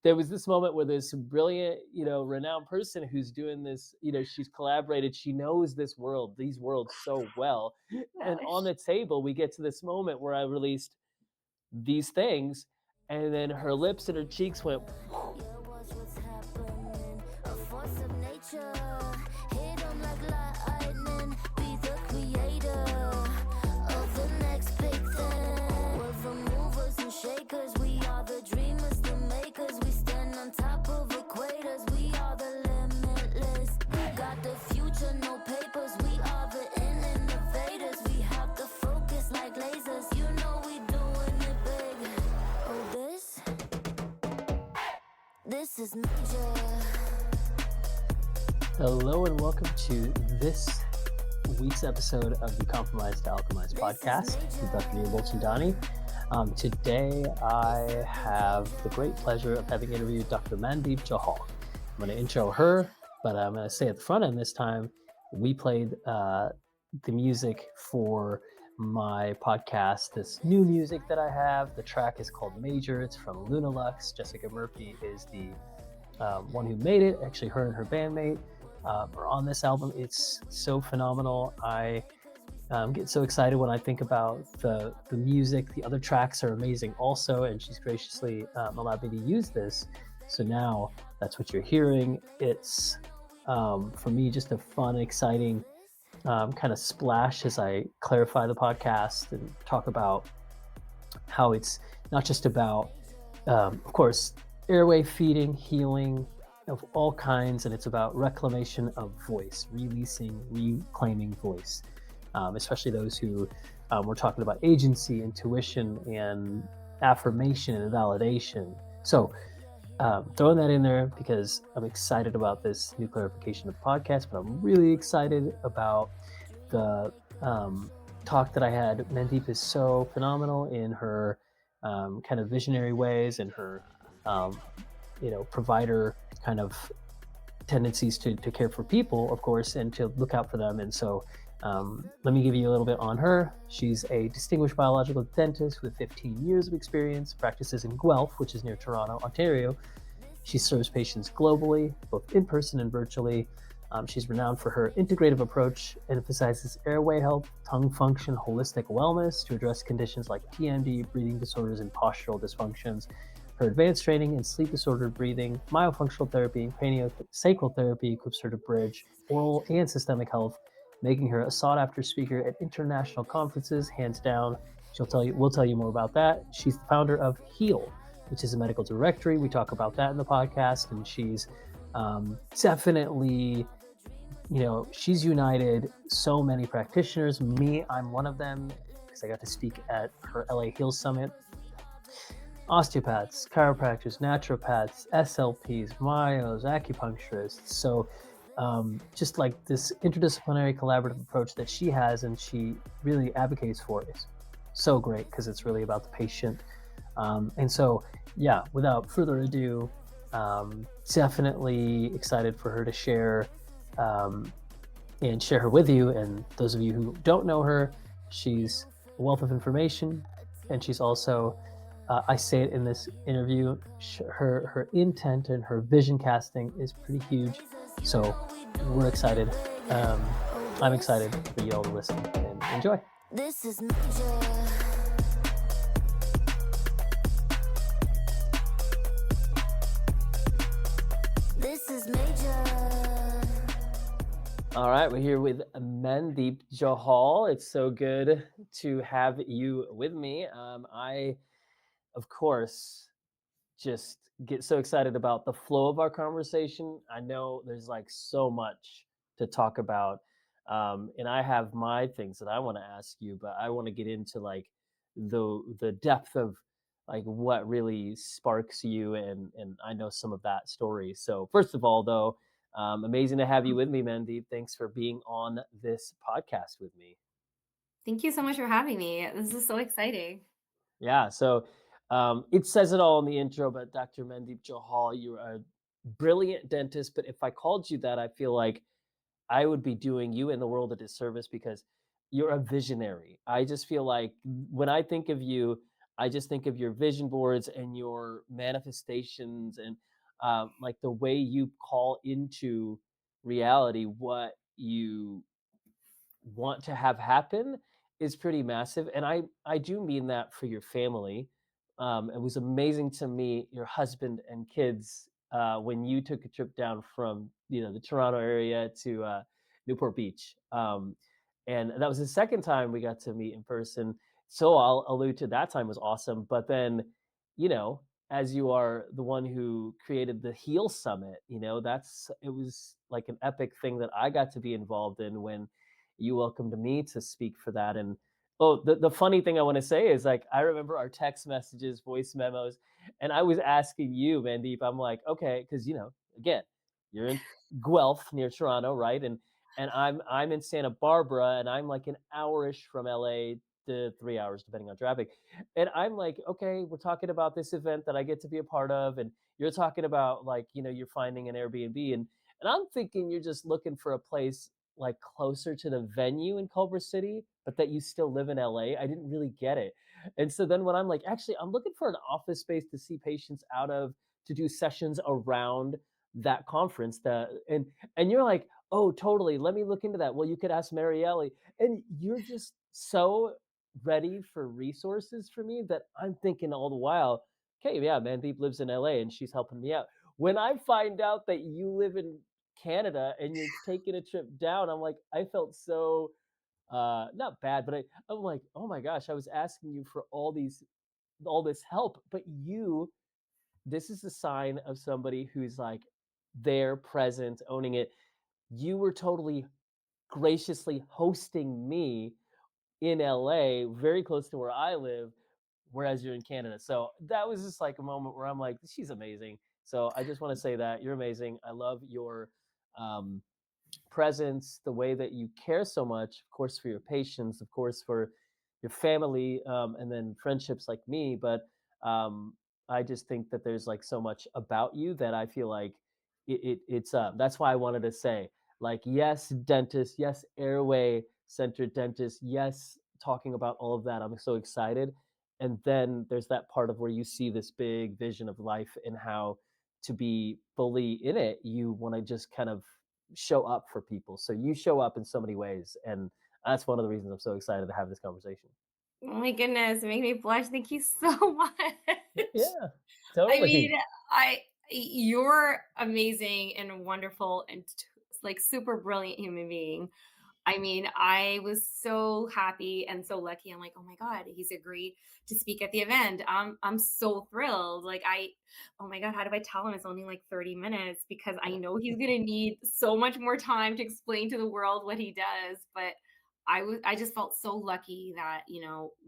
there was this moment where there's some brilliant, renowned person who's doing this, she's collaborated, she knows these worlds so well. And on Gosh. the table, we get to this moment where I released these things, and then her lips and her cheeks went, Yeah, watch what's happening. A force of nature. Hit 'em like lightning. Be the creator of the next big thing. We're the movers and shakers. We are the dreamers, the makers. We stand on top of equators. We are the limitless. We got the future, no papers. We are the innovators. We have the focus like lasers. You know we doing it big. Oh, this is major. hello and welcome to this week's episode of the Compromised to Alchemized podcast with Dr. Neil Bolton-Donnie. Today, I have the great pleasure of having interviewed Dr. Mandeep Johal. I'm going to intro her, but I'm going to say at the front end this time, we played the music for my podcast, this new music that I have. The track is called Major. It's from Luna Lux. Jessica Murphy is the one who made it. Actually, her and her bandmate are on this album. It's so phenomenal. I get so excited when I think about the music. The other tracks are amazing also, and she's graciously allowed me to use this. So now that's what you're hearing. It's, for me, just a fun, exciting kind of splash as I clarify the podcast and talk about how it's not just about, of course, airway feeding, healing of all kinds, and it's about reclamation of voice, releasing, reclaiming voice, especially those who we're talking about agency, intuition, and affirmation and validation. So throwing that in there because I'm excited about this new clarification of the podcast, but I'm really excited about the talk that I had. Mandeep is so phenomenal in her kind of visionary ways and her, provider kind of tendencies to care for people, of course, and to look out for them. And so let me give you a little bit on her. She's a distinguished biological dentist with 15 years of experience, practices in Guelph, which is near Toronto, Ontario. She serves patients globally, both in person and virtually. She's renowned for her integrative approach, emphasizes airway health, tongue function, holistic wellness to address conditions like TMD, breathing disorders, and postural dysfunctions. Her advanced training in sleep disordered breathing, myofunctional therapy, and craniosacral therapy equips her to bridge oral and systemic health, making her a sought-after speaker at international conferences, hands down. We'll tell you more about that. She's the founder of H.E.A.L, which is a medical directory. We talk about that in the podcast, and she's definitely, she's united so many practitioners. Me, I'm one of them because I got to speak at her H.E.A.L Summit. Osteopaths, chiropractors, naturopaths, SLPs, myos, acupuncturists. So just like this interdisciplinary collaborative approach that she has and she really advocates for is so great because it's really about the patient. And so, yeah, without further ado, definitely excited for her to share and share her with you. And those of you who don't know her, she's a wealth of information, and she's also, I say it in this interview, her intent and her vision casting is pretty huge. So we're excited. I'm excited for you all to listen and enjoy. This is major. This is major. All right, we're here with Mandeep Johal. It's so good to have you with me. I, of course, just get so excited about the flow of our conversation. I know there's like so much to talk about, and I have my things that I want to ask you, but I want to get into like the depth of like what really sparks you, and I know some of that story. So first of all, though, amazing to have you with me, Mandeep. Thanks for being on this podcast with me. Thank you so much for having me. This is so exciting. Yeah, so it says it all in the intro, but Dr. Mandeep Johal, you're a brilliant dentist. But if I called you that, I feel like I would be doing you and the world a disservice because you're a visionary. I just feel like when I think of you, I just think of your vision boards and your manifestations and like the way you call into reality what you want to have happen is pretty massive, and I do mean that for your family. It was amazing to meet your husband and kids when you took a trip down from the Toronto area to Newport Beach, and that was the second time we got to meet in person. So I'll allude to that time was awesome, but then you know as you are the one who created the H.E.A.L Summit, it was like an epic thing that I got to be involved in when you welcomed me to speak for that. And oh, the funny thing I want to say is like I remember our text messages, voice memos, and I was asking you, Mandeep. I'm like, okay, because again, you're in Guelph near Toronto, right? And I'm in Santa Barbara, and I'm like an hour-ish from LA to 3 hours, depending on traffic. And I'm like, okay, we're talking about this event that I get to be a part of, and you're talking about like, you're finding an Airbnb, and I'm thinking you're just looking for a place like closer to the venue in Culver City, but that you still live in LA. I didn't really get it. And so then when I'm like, actually, I'm looking for an office space to see patients out of to do sessions around that conference that and you're like, oh, totally. Let me look into that. Well, you could ask Marielle. And you're just so ready for resources for me that I'm thinking all the while, okay, yeah, Mandeep lives in LA and she's helping me out. When I find out that you live in Canada and you're taking a trip down, I'm like, I felt so not bad, but I'm like, oh my gosh, I was asking you for all this help, but this is a sign of somebody who's like there, present, owning it. You were totally graciously hosting me in LA, very close to where I live, whereas you're in Canada. So that was just like a moment where I'm like, she's amazing. So I just want to say that you're amazing. I love your um, presence, the way that you care so much, of course, for your patients, of course, for your family, and then friendships like me. But um, I just think that there's like so much about you that I feel like it's that's why I wanted to say, like, yes, dentist, yes, airway centered dentist, yes, talking about all of that. I'm so excited. And then there's that part of where you see this big vision of life and how to be fully in it, you want to just kind of show up for people. So you show up in so many ways, and that's one of the reasons I'm so excited to have this conversation. Oh my goodness, make me blush. Thank you so much. Yeah, I mean, totally. you're amazing and wonderful and like super brilliant human being. I mean, I was so happy and so lucky. I'm like, oh my God, he's agreed to speak at the event. I'm so thrilled. Oh my God, how do I tell him it's only like 30 minutes? Because I know he's gonna need so much more time to explain to the world what he does. But I just felt so lucky that,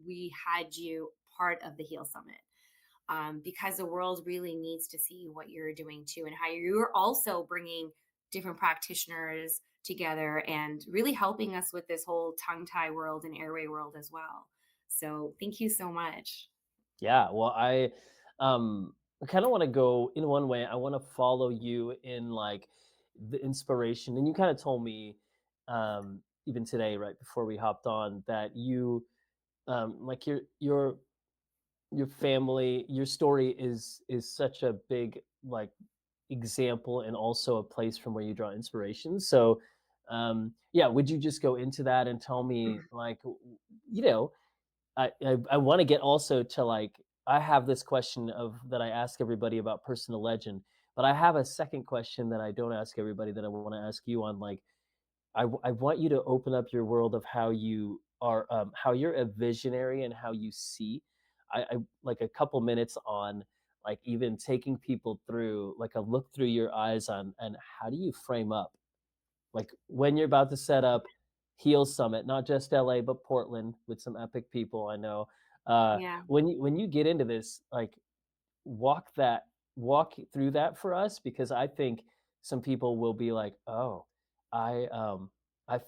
we had you part of the Heal Summit. Because the world really needs to see what you're doing too, and how you're also bringing different practitioners together and really helping us with this whole tongue tie world and airway world as well. So thank you so much. Yeah, well, I kind of want to go in one way. I want to follow you in like the inspiration, and you kind of told me even today, right before we hopped on, that you like your family, your story is such a big like example and also a place from where you draw inspiration. So yeah, would you just go into that and tell me like you know I want to get also to like I have this question of that I ask everybody about personal legend, but I have a second question that I don't ask everybody that I want to ask you on like I want you to open up your world of how you are, how you're a visionary and how you see. I like a couple minutes on like even taking people through like a look through your eyes on and how do you frame up like when you're about to set up Heal Summit, not just LA but Portland with some epic people I know. Yeah. When you get into this, like walk that walk through that for us because I think some people will be like, "Oh, I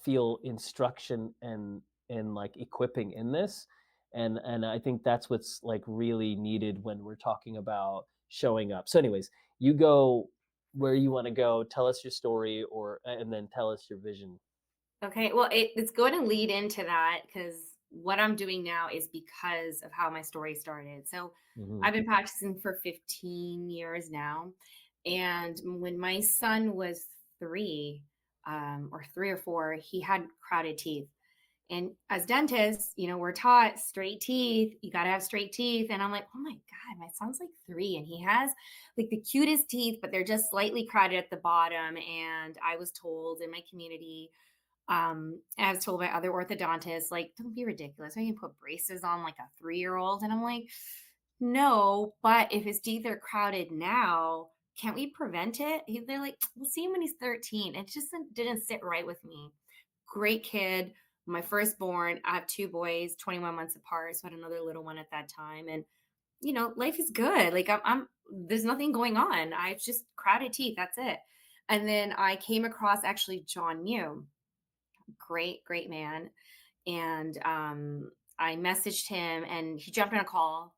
feel instruction and like equipping in this." And I think that's what's like really needed when we're talking about showing up. So anyways, you go where you want to go, tell us your story or and then tell us your vision. Okay. Well, it's going to lead into that because what I'm doing now is because of how my story started. So Hmm. I've been practicing for 15 years now. And when my son was 3, or 3 or 4, he had crowded teeth. And as dentists, we're taught straight teeth. You got to have straight teeth. And I'm like, oh my God, my son's like 3 and he has like the cutest teeth, but they're just slightly crowded at the bottom. And I was told in my community, I was told by other orthodontists, like, don't be ridiculous. I can put braces on like a 3-year-old. And I'm like, no, but if his teeth are crowded now, can't we prevent it? They're like, we'll see him when he's 13. It just didn't sit right with me. Great kid. My firstborn, I have 2 boys, 21 months apart. So I had another little one at that time. And, life is good. Like there's nothing going on. I just crowded teeth. That's it. And then I came across actually John Mew, great, great man. And I messaged him and he jumped on a call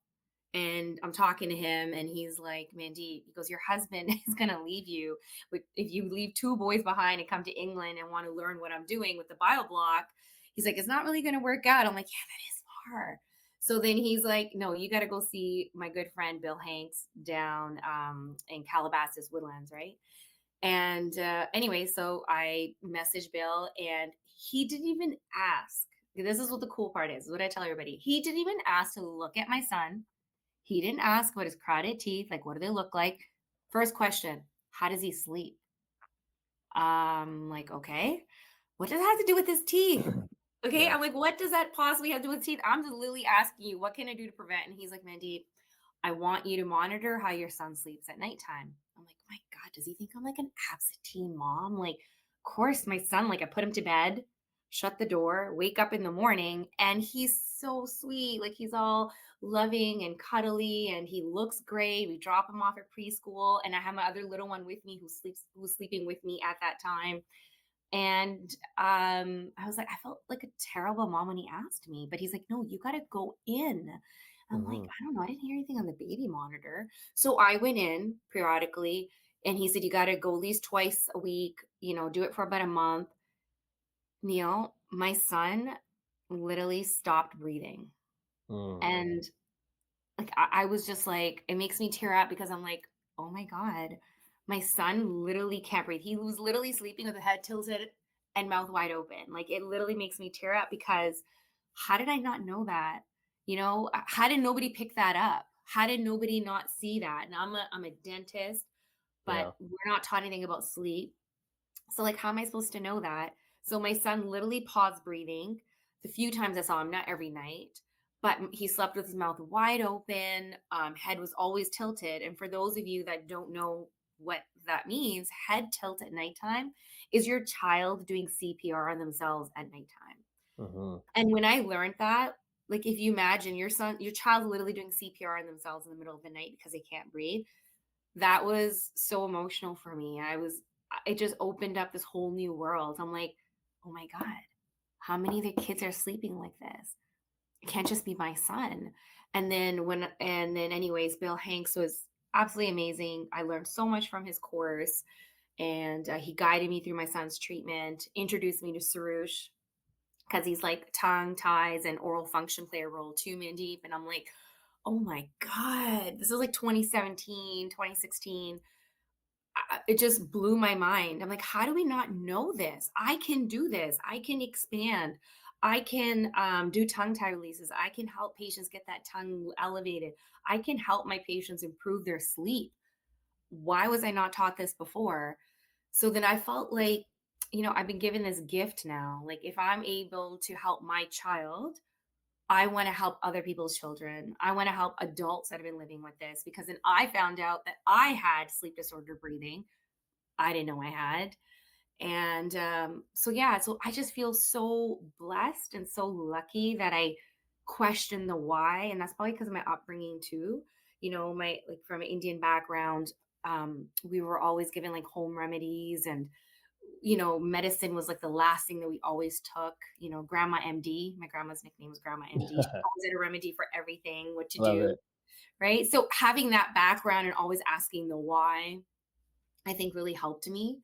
and I'm talking to him and he's like, Mandeep, he goes, your husband is going to leave you. If you leave 2 boys behind and come to England and want to learn what I'm doing with the bio block, he's like, it's not really going to work out. I'm like, yeah, that is far. So then he's like, no, you got to go see my good friend Bill Hanks down in Calabasas Woodlands, right? And anyway, so I messaged Bill and he didn't even ask. This is what the cool part is what I tell everybody. He didn't even ask to look at my son. He didn't ask what his crowded teeth, like, what do they look like? First question, how does he sleep? Like, okay, what does that have to do with his teeth? Okay, Yeah. I'm like, what does that possibly have to do with teeth? I'm just literally asking you, what can I do to prevent? And he's like, Mandeep, I want you to monitor how your son sleeps at nighttime. I'm like, my God, does he think I'm like an absentee mom? Like, of course, my son, like, I put him to bed, shut the door, wake up in the morning, and he's so sweet. Like, he's all loving and cuddly, and he looks great. We drop him off at preschool, and I have my other little one with me who's sleeping with me at that time. And I was like, I felt like a terrible mom when he asked me, but he's like, no, you got to go in. I'm like, Hmm. I don't know. I didn't hear anything on the baby monitor. So I went in periodically and he said, you got to go at least twice a week, do it for about a month. Neil, my son literally stopped breathing. Mm. And like I was just like, it makes me tear up because I'm like, oh my God, my son literally can't breathe. He was literally sleeping with the head tilted and mouth wide open. Like it literally makes me tear up because how did I not know that? How did nobody pick that up? How did nobody not see that? And I'm a dentist, but Yeah. we're not taught anything about sleep. So, like, how am I supposed to know that? So, my son literally paused breathing the few times I saw him, not every night, but he slept with his mouth wide open, head was always tilted. And for those of you that don't know what that means, head tilt at nighttime is your child doing CPR on themselves at nighttime. Hmm. And when I learned that, like, if you imagine your child literally doing CPR on themselves in the middle of the night because they can't breathe, that was so emotional for me. It just opened up this whole new world. I'm like, oh my God, how many of the kids are sleeping like this? It can't just be my son. And then anyways, Bill Hanks was absolutely amazing. I learned so much from his course and he guided me through my son's treatment, introduced me to Sarush because he's like tongue ties and oral function play a role too, Mandeep. And I'm like, oh my God, this is like 2017, 2016. It just blew my mind. I'm like, how do we not know this? I can do this. I can expand. I can do tongue tie releases. I can help patients get that tongue elevated. I can help my patients improve their sleep. Why was I not taught this before? So then I felt like, I've been given this gift now. Like, if I'm able to help my child, I want to help other people's children. I want to help adults that have been living with this because then I found out that I had sleep disorder breathing. I didn't know I had. And so, yeah, so I just feel so blessed and so lucky that I question the why. And that's probably because of my upbringing, too. My like from an Indian background, we were always given like home remedies and medicine was like the last thing that we always took. Grandma MD, my grandma's nickname was Grandma MD. She always had a remedy for everything, what to Love do, it. right? So having that background and always asking the why, I think really helped me.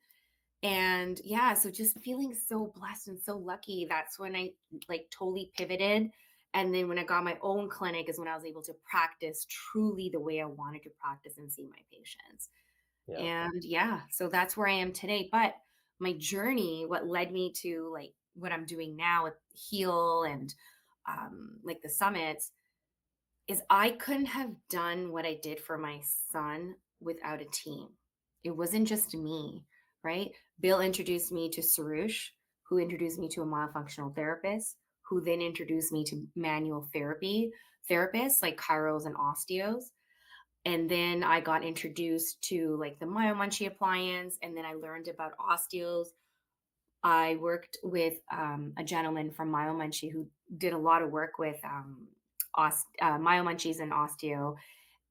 And yeah, so just feeling so blessed and so lucky. That's when I like totally pivoted. And then when I got my own clinic is when I was able to practice truly the way I wanted to practice and see my patients. Yeah. And yeah, so that's where I am today. But my journey, what led me to like what I'm doing now with Heal and like the summits, is I couldn't have done what I did for my son without a team. It wasn't just me, right? Bill introduced me to Sarush, who introduced me to a myofunctional therapist, who then introduced me to manual therapy therapists like chiros and osteos. And then I got introduced to like the myomunchie appliance, and then I learned about osteos. I worked with a gentleman from myomunchie who did a lot of work with myomunchies and osteo,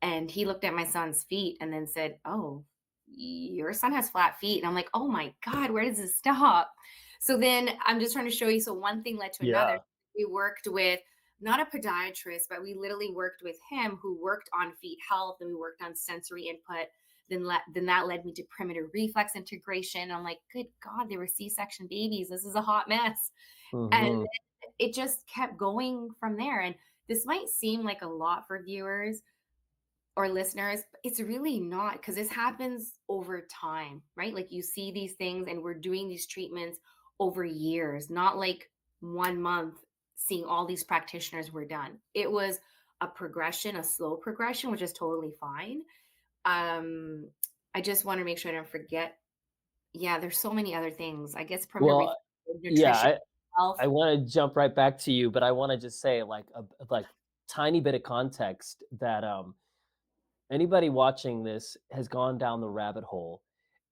and he looked at my son's feet and then said, "Oh, your son has flat feet." And I'm like, "Oh my God, where does this stop?" So then I'm just trying to show you. So one thing led to another. Yeah. We worked with not a podiatrist, but we literally worked with him who worked on feet health, and we worked on sensory input. Then that led me to primitive reflex integration. I'm like, good God, they were C-section babies. This is a hot mess. And Hmm. it just kept going from there. And this might seem like a lot for viewers, or listeners, it's really not, because this happens over time, right? Like you see these things and we're doing these treatments over years, not like 1 month seeing all these practitioners were done. It was a progression, a slow progression, which is totally fine. Um, I just want to make sure I don't forget. Yeah, there's so many other things. I guess primitive Well, yeah, nutrition, health. I want to jump right back to you, but I want to just say like a like tiny bit of context that anybody watching this has gone down the rabbit hole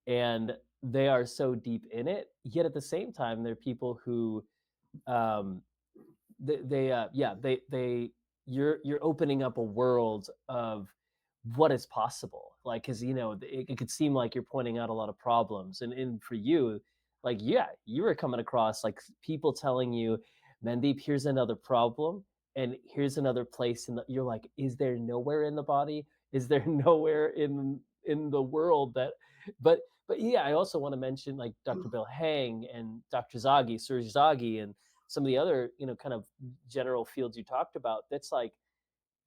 and they are so deep in it. Yet at the same time, there are people who um, they you're opening up a world of what is possible, like, because it could seem like you're pointing out a lot of problems, and for you, like, yeah, you were coming across like people telling you, Mandeep, here's another problem, and here's another place, and you're like, is there nowhere in the body, is there nowhere in the world that, but yeah, I also want to mention like Dr. Bill Hang and Dr. Suraj Zagi, and some of the other, kind of general fields you talked about. That's like,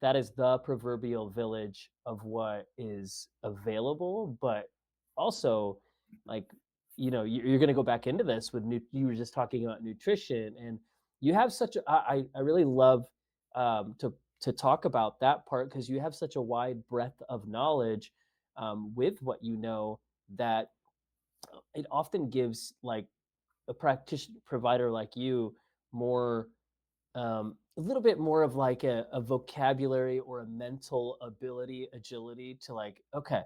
that is the proverbial village of what is available. But also, like, you're going to go back into this with you were just talking about nutrition, and you have such a, I really love to talk about that part, because you have such a wide breadth of knowledge with what you know, that it often gives like a practitioner provider like you more, a little bit more of like a vocabulary or a mental ability, agility to like, okay,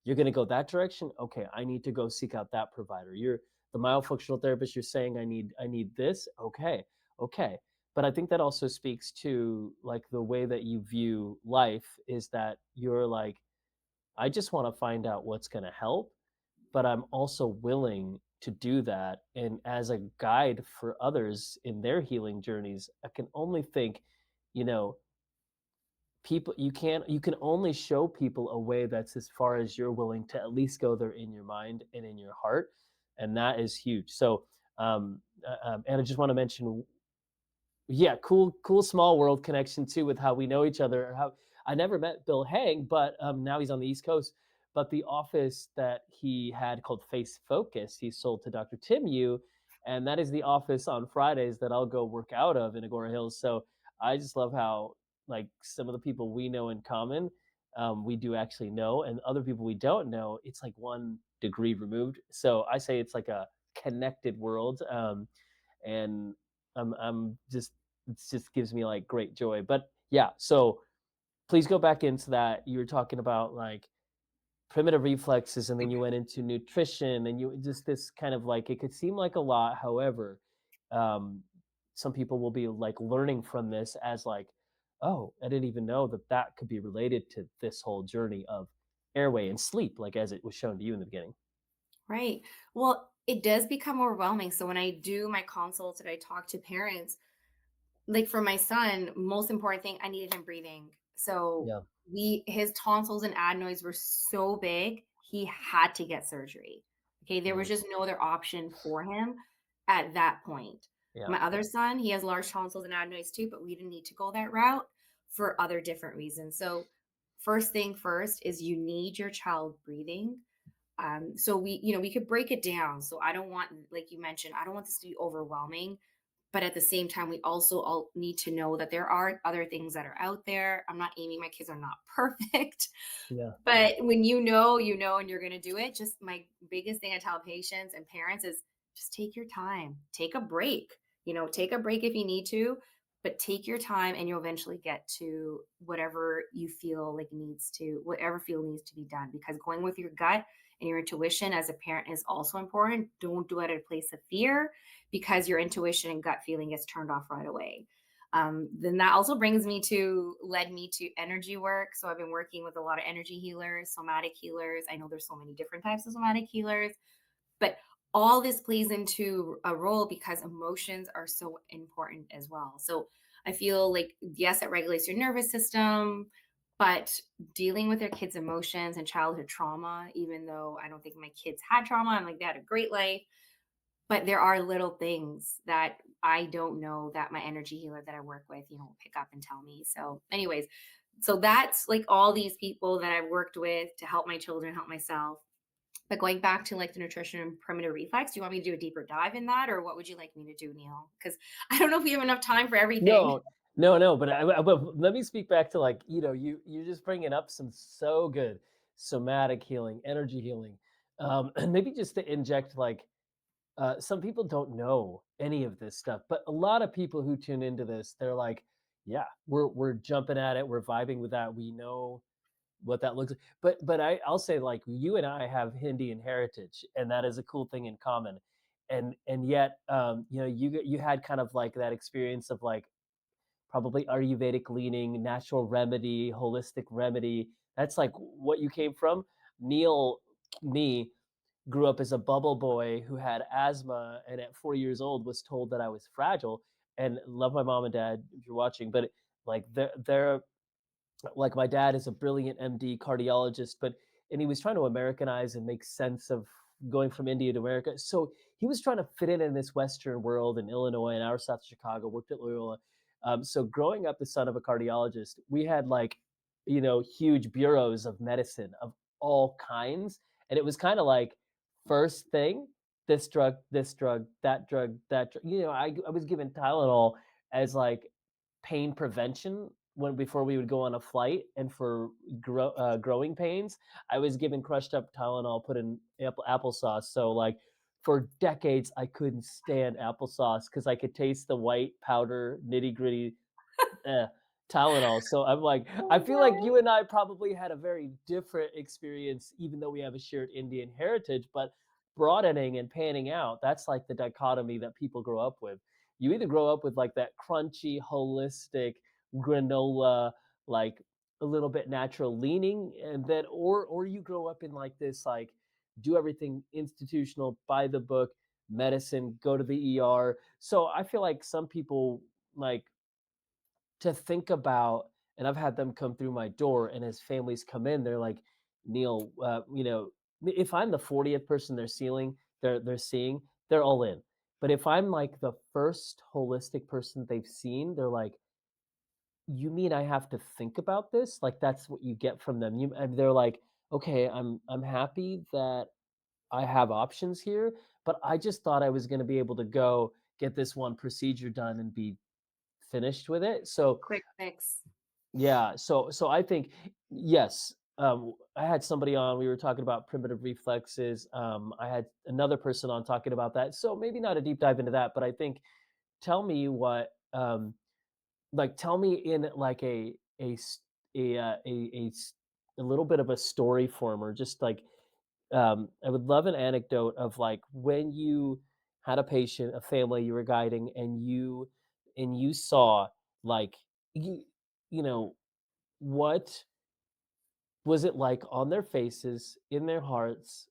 you're going to go that direction, okay, I need to go seek out that provider. You're the myofunctional therapist, you're saying I need this, okay, okay. But I think that also speaks to like the way that you view life, is that you're like, I just want to find out what's going to help, but I'm also willing to do that. And as a guide for others in their healing journeys, I can only think, you know, people, you can only show people a way that's as far as you're willing to at least go there in your mind and in your heart. And that is huge. So, and I just want to mention, yeah, cool small world connection too, with how we know each other. Or how I never met Bill Hang, but now he's on the East Coast. But the office that he had called Face Focus, he sold to Dr. Tim Yu, and that is the office on Fridays that I'll go work out of in Agora Hills. So I just love how like some of the people we know in common, we do actually know, and other people we don't know, it's like 1 degree removed. So I say it's like a connected world. And I'm just, it just gives me like great joy. But yeah, so please go back into that. You were talking about like primitive reflexes, and then you went into nutrition, and you just this kind of like, it could seem like a lot. However, um, some people will be like learning from this as like, oh, I didn't even know that that could be related to this whole journey of airway and sleep, like as it was shown to you in the beginning. Right. Well, it does become overwhelming. So when I do my consults and I talk to parents, like for my son, most important thing, I needed him breathing. So Yeah. his tonsils and adenoids were so big, he had to get surgery. Okay, there was Mm, just no other option for him at that point. yeah, My other son, he has large tonsils and adenoids too, but we didn't need to go that route for other different reasons. So, first thing first is you need your child breathing. So we could break it down. So I don't want, like you mentioned, I don't want this to be overwhelming, but at the same time, we also all need to know that there are other things that are out there. I'm not aiming, my kids are not perfect. yeah, But when you know, and you're going to do it, just my biggest thing I tell patients and parents is just take your time, take a break, take a break if you need to, but take your time and you'll eventually get to whatever you feel like whatever feel needs to be done. Because going with your gut and your intuition as a parent is also important. Don't do it at a place of fear because your intuition and gut feeling gets turned off right away. Then that also led me to energy work. So I've been working with a lot of energy healers, somatic healers. I know there's so many different types of somatic healers, but all this plays into a role because emotions are so important as well. So I feel like, yes, it regulates your nervous system, but dealing with your kids' emotions and childhood trauma, even though I don't think my kids had trauma, I'm like, they had a great life, but there are little things that I don't know that my energy healer that I work with, will pick up and tell me. So, anyways, so that's like all these people that I've worked with to help my children, help myself. But going back to like the nutrition and primitive reflex, do you want me to do a deeper dive in that, or what would you like me to do, Neil? Because I don't know if we have enough time for everything. no, no, but but let me speak back to, like, you're just bringing up some so good somatic healing, energy healing, and maybe just to inject, like, some people don't know any of this stuff, but a lot of people who tune into this, they're like, yeah, we're jumping at it, we're vibing with that, we know what that looks like. But I'll say, like, you and I have Indian heritage, and that is a cool thing in common. And yet, you had kind of like that experience of, like, probably Ayurvedic leaning, natural remedy, holistic remedy. That's like what you came from. Neil, me, grew up as a bubble boy who had asthma, and at 4 years old was told that I was fragile. And love my mom and dad if you're watching, but like they're like, my dad is a brilliant MD cardiologist, but and he was trying to Americanize and make sense of going from India to America. So he was trying to fit in this Western world in Illinois and our South Chicago. Worked at Loyola. So growing up the son of a cardiologist, we had, like, huge bureaus of medicine of all kinds, and it was kind of like, first thing, this drug, that drug, that drug. I was given Tylenol as, like, pain prevention when before we would go on a flight, and for growing pains, I was given crushed up Tylenol put in applesauce. So, like, for decades, I couldn't stand applesauce because I could taste the white powder, nitty gritty eh, Tylenol. So I'm like, I feel like Okay. you and I probably had a very different experience, even though we have a shared Indian heritage, but broadening and panning out, that's like the dichotomy that people grow up with. You either grow up with, like, that crunchy, holistic granola, like, a little bit natural leaning, and then, or you grow up in, like, this, like, do everything institutional, by the book, medicine, go to the ER. So I feel like some people, like, to think about, and I've had them come through my door, and as families come in, they're like, Neil, if I'm the 40th person they're seeing, they're all in. But if I'm, like, the first holistic person they've seen, they're like, you mean I have to think about this? Like, that's what you get from them. And they're like, okay, I'm happy that I have options here, but I just thought I was going to be able to go get this one procedure done and be finished with it. So Quick fix. yeah, so I think, yes. I had somebody on. We were talking about primitive reflexes. I had another person on talking about that. So maybe not a deep dive into that, but I think, tell me what, like, tell me in, like, a little bit of a story form, or just like, I would love an anecdote of, like, when you had a patient, a family you were guiding, and you saw, like, you you know what was it like on their faces, in their hearts?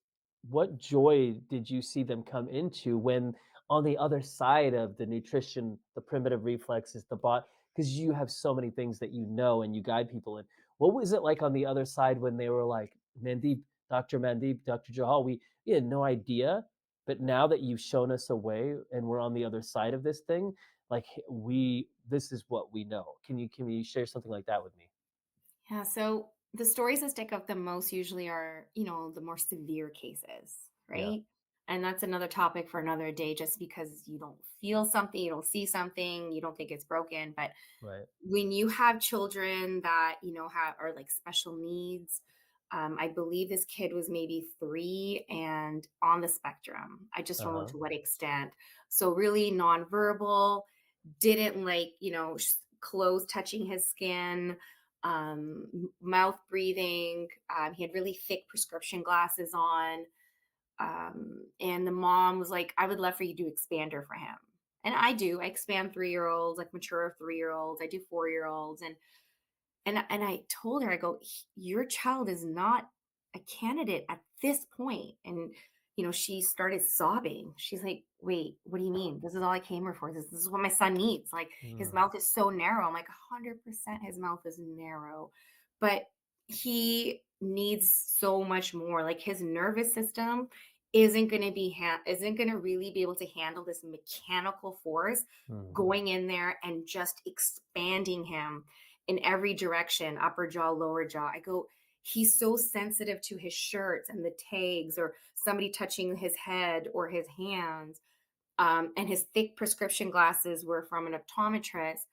What joy did you see them come into when, on the other side of the nutrition, the primitive reflexes, the bot, because you have so many things that and you guide people in. What was it like on the other side when they were like, Mandeep, Dr. Mandeep, Dr. Johal, we had no idea, but now that you've shown us a way and we're on the other side of this thing, like we this is what we know. Can you share something like that with me? Yeah, so the stories that stick out the most usually are, the more severe cases, Yeah, right? And that's another topic for another day, just because you don't feel something, you don't see something, you don't think it's broken. But right. when you have children that, are like special needs, I believe this kid was maybe 3 and on the spectrum. I just don't know Uh-huh. to what extent. So really nonverbal, didn't like, clothes touching his skin, mouth breathing. He had really thick prescription glasses on. And the mom was like, I would love for you to do expander for him. And I do. I expand 3-year-olds, like mature 3-year-olds. I do 4-year-olds. And I told her, I go, Your child is not a candidate at this point." And, she started sobbing. She's like, "Wait, what do you mean? This is all I came here for. This is what my son needs. Like, his Mm, mouth is so narrow." I'm like, 100% his mouth is narrow, but he needs so much more. Like, his nervous system isn't going to really be able to handle this mechanical force mhm, going in there and just expanding him in every direction, upper jaw, lower jaw. I go, he's so sensitive to his shirts and the tags or somebody touching his head or his hands. And his thick prescription glasses were from an optometrist,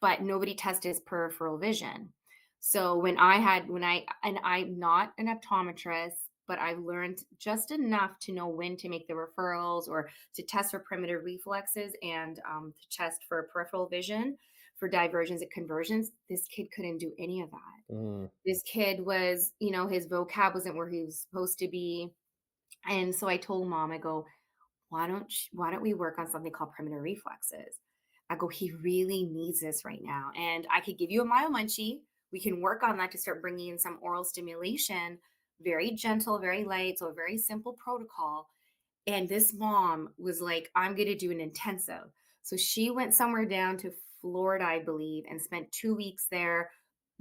but nobody tested his peripheral vision. So and I'm not an optometrist, but I've learned just enough to know when to make the referrals or to test for primitive reflexes and to test for peripheral vision for diversions and conversions. This kid couldn't do any of that. mm, This kid was, his vocab wasn't where he was supposed to be. And so I told mom, I go, why don't we work on something called primitive reflexes? I go, he really needs this right now. And I could give you a mile munchie. We can work on that to start bringing in some oral stimulation, very gentle, very light. So a very simple protocol. And this mom was like, I'm going to do an intensive. So she went somewhere down to Florida, I believe, and spent 2 weeks there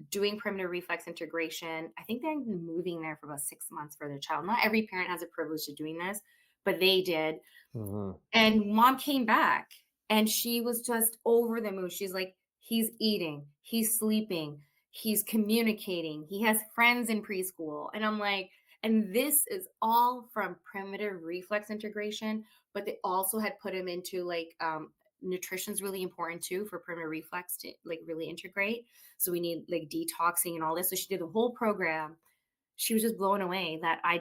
doing primitive reflex integration. I think they're moving there for about 6 months for their child. Not every parent has a privilege of doing this, but they did. mhm, And mom came back and she was just over the moon. She's like, he's eating, he's sleeping, he's communicating, he has friends in preschool. And I'm like, and this is all from primitive reflex integration, but they also had put him into like nutrition's really important too for primitive reflex to like really integrate. So we need like detoxing and all this. So she did the whole program. She was just blown away that I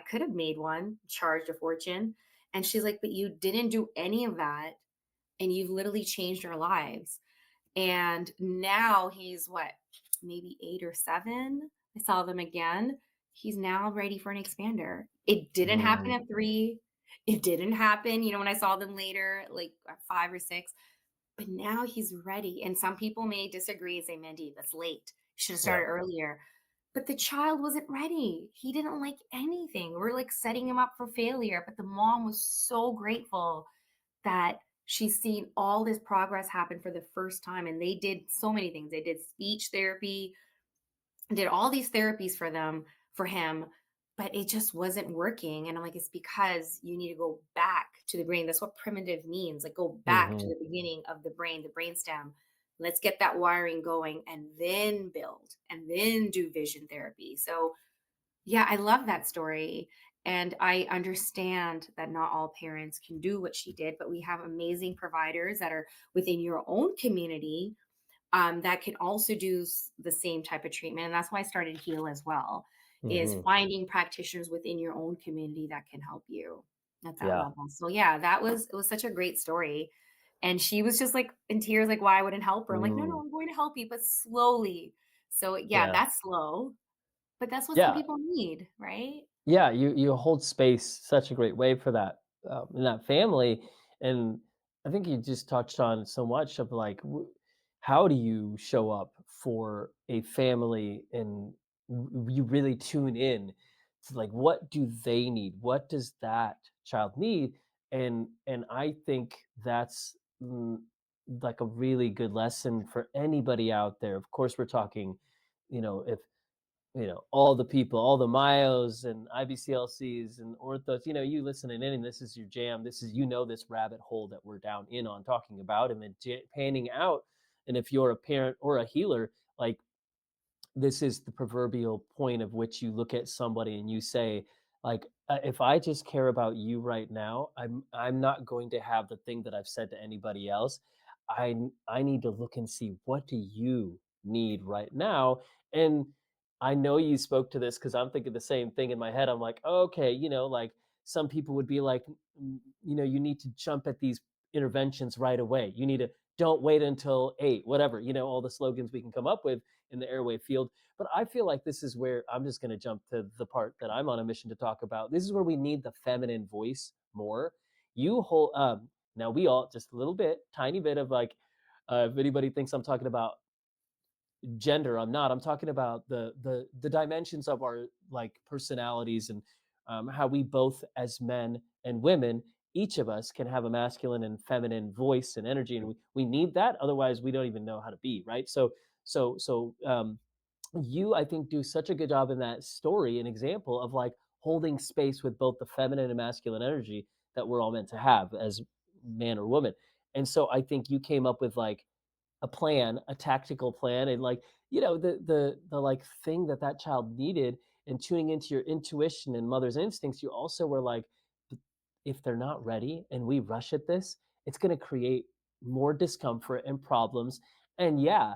could have made one, charged a fortune. And she's like, "But you didn't do any of that, and you've literally changed our lives." And now he's what, maybe 8 or 7? I saw them again. He's now ready for an expander. It didn't happen mm, at 3. It didn't happen, when I saw them later, like at 5 or 6, but now he's ready. And some people may disagree and say, "Mandy, that's late. You should have yeah, started earlier." But the child wasn't ready. He didn't like anything. We're like setting him up for failure. But the mom was so grateful that she's seen all this progress happen for the first time. And they did so many things. They did speech therapy, did all these therapies for him, but it just wasn't working. And I'm like, it's because you need to go back to the brain. That's what primitive means. Like, go back to mhm, the beginning of the brain, the brainstem. Let's get that wiring going and then build and then do vision therapy. So yeah, I love that story. And I understand that not all parents can do what she did, but we have amazing providers that are within your own community that can also do the same type of treatment. And that's why I started Heal as well, is mhm, finding practitioners within your own community that can help you at that yeah, level. So yeah, it was such a great story. And she was just like in tears, like why I wouldn't help her. I'm like, no, no, mm, I'm going to help you, but slowly. So yeah, yeah, that's slow, but that's what some yeah. people need, right? Yeah, you hold space such a great way for that, in that family, and I think you just touched on so much of, like, how do you show up for a family and you really tune in to, like, what do they need? What does that child need? And I think that's, like, a really good lesson for anybody out there. Of course, we're talking, if all the people, all the myos and IBCLCs and orthos, you listening in and this is your jam. This is, this rabbit hole that we're down in on talking about and then panning out. And if you're a parent or a healer, like this is the proverbial point of which you look at somebody and you say, like, if I just care about you right now, I'm not going to have the thing that I've said to anybody else. I need to look and see, what do you need right now. And I know you spoke to this because I'm thinking the same thing in my head. I'm like, okay, like some people would be like, you need to jump at these interventions right away. You need to, don't wait until 8, whatever, all the slogans we can come up with in the airway field. But I feel like this is where I'm just going to jump to the part that I'm on a mission to talk about. This is where we need the feminine voice more. You hold now we all, just a little bit, tiny bit of like, if anybody thinks I'm talking about gender, I'm not. I'm talking about the dimensions of our like personalities and how we both, as men and women, each of us can have a masculine and feminine voice and energy, and we need that. Otherwise, we don't even know how to be, right. So you, I think, do such a good job in that story, an example of like holding space with both the feminine and masculine energy that we're all meant to have as man or woman. And so I think you came up with like a plan, a tactical plan, and like, the like thing that that child needed, and tuning into your intuition and mother's instincts. You also were like, if they're not ready and we rush at this, it's going to create more discomfort and problems. And yeah,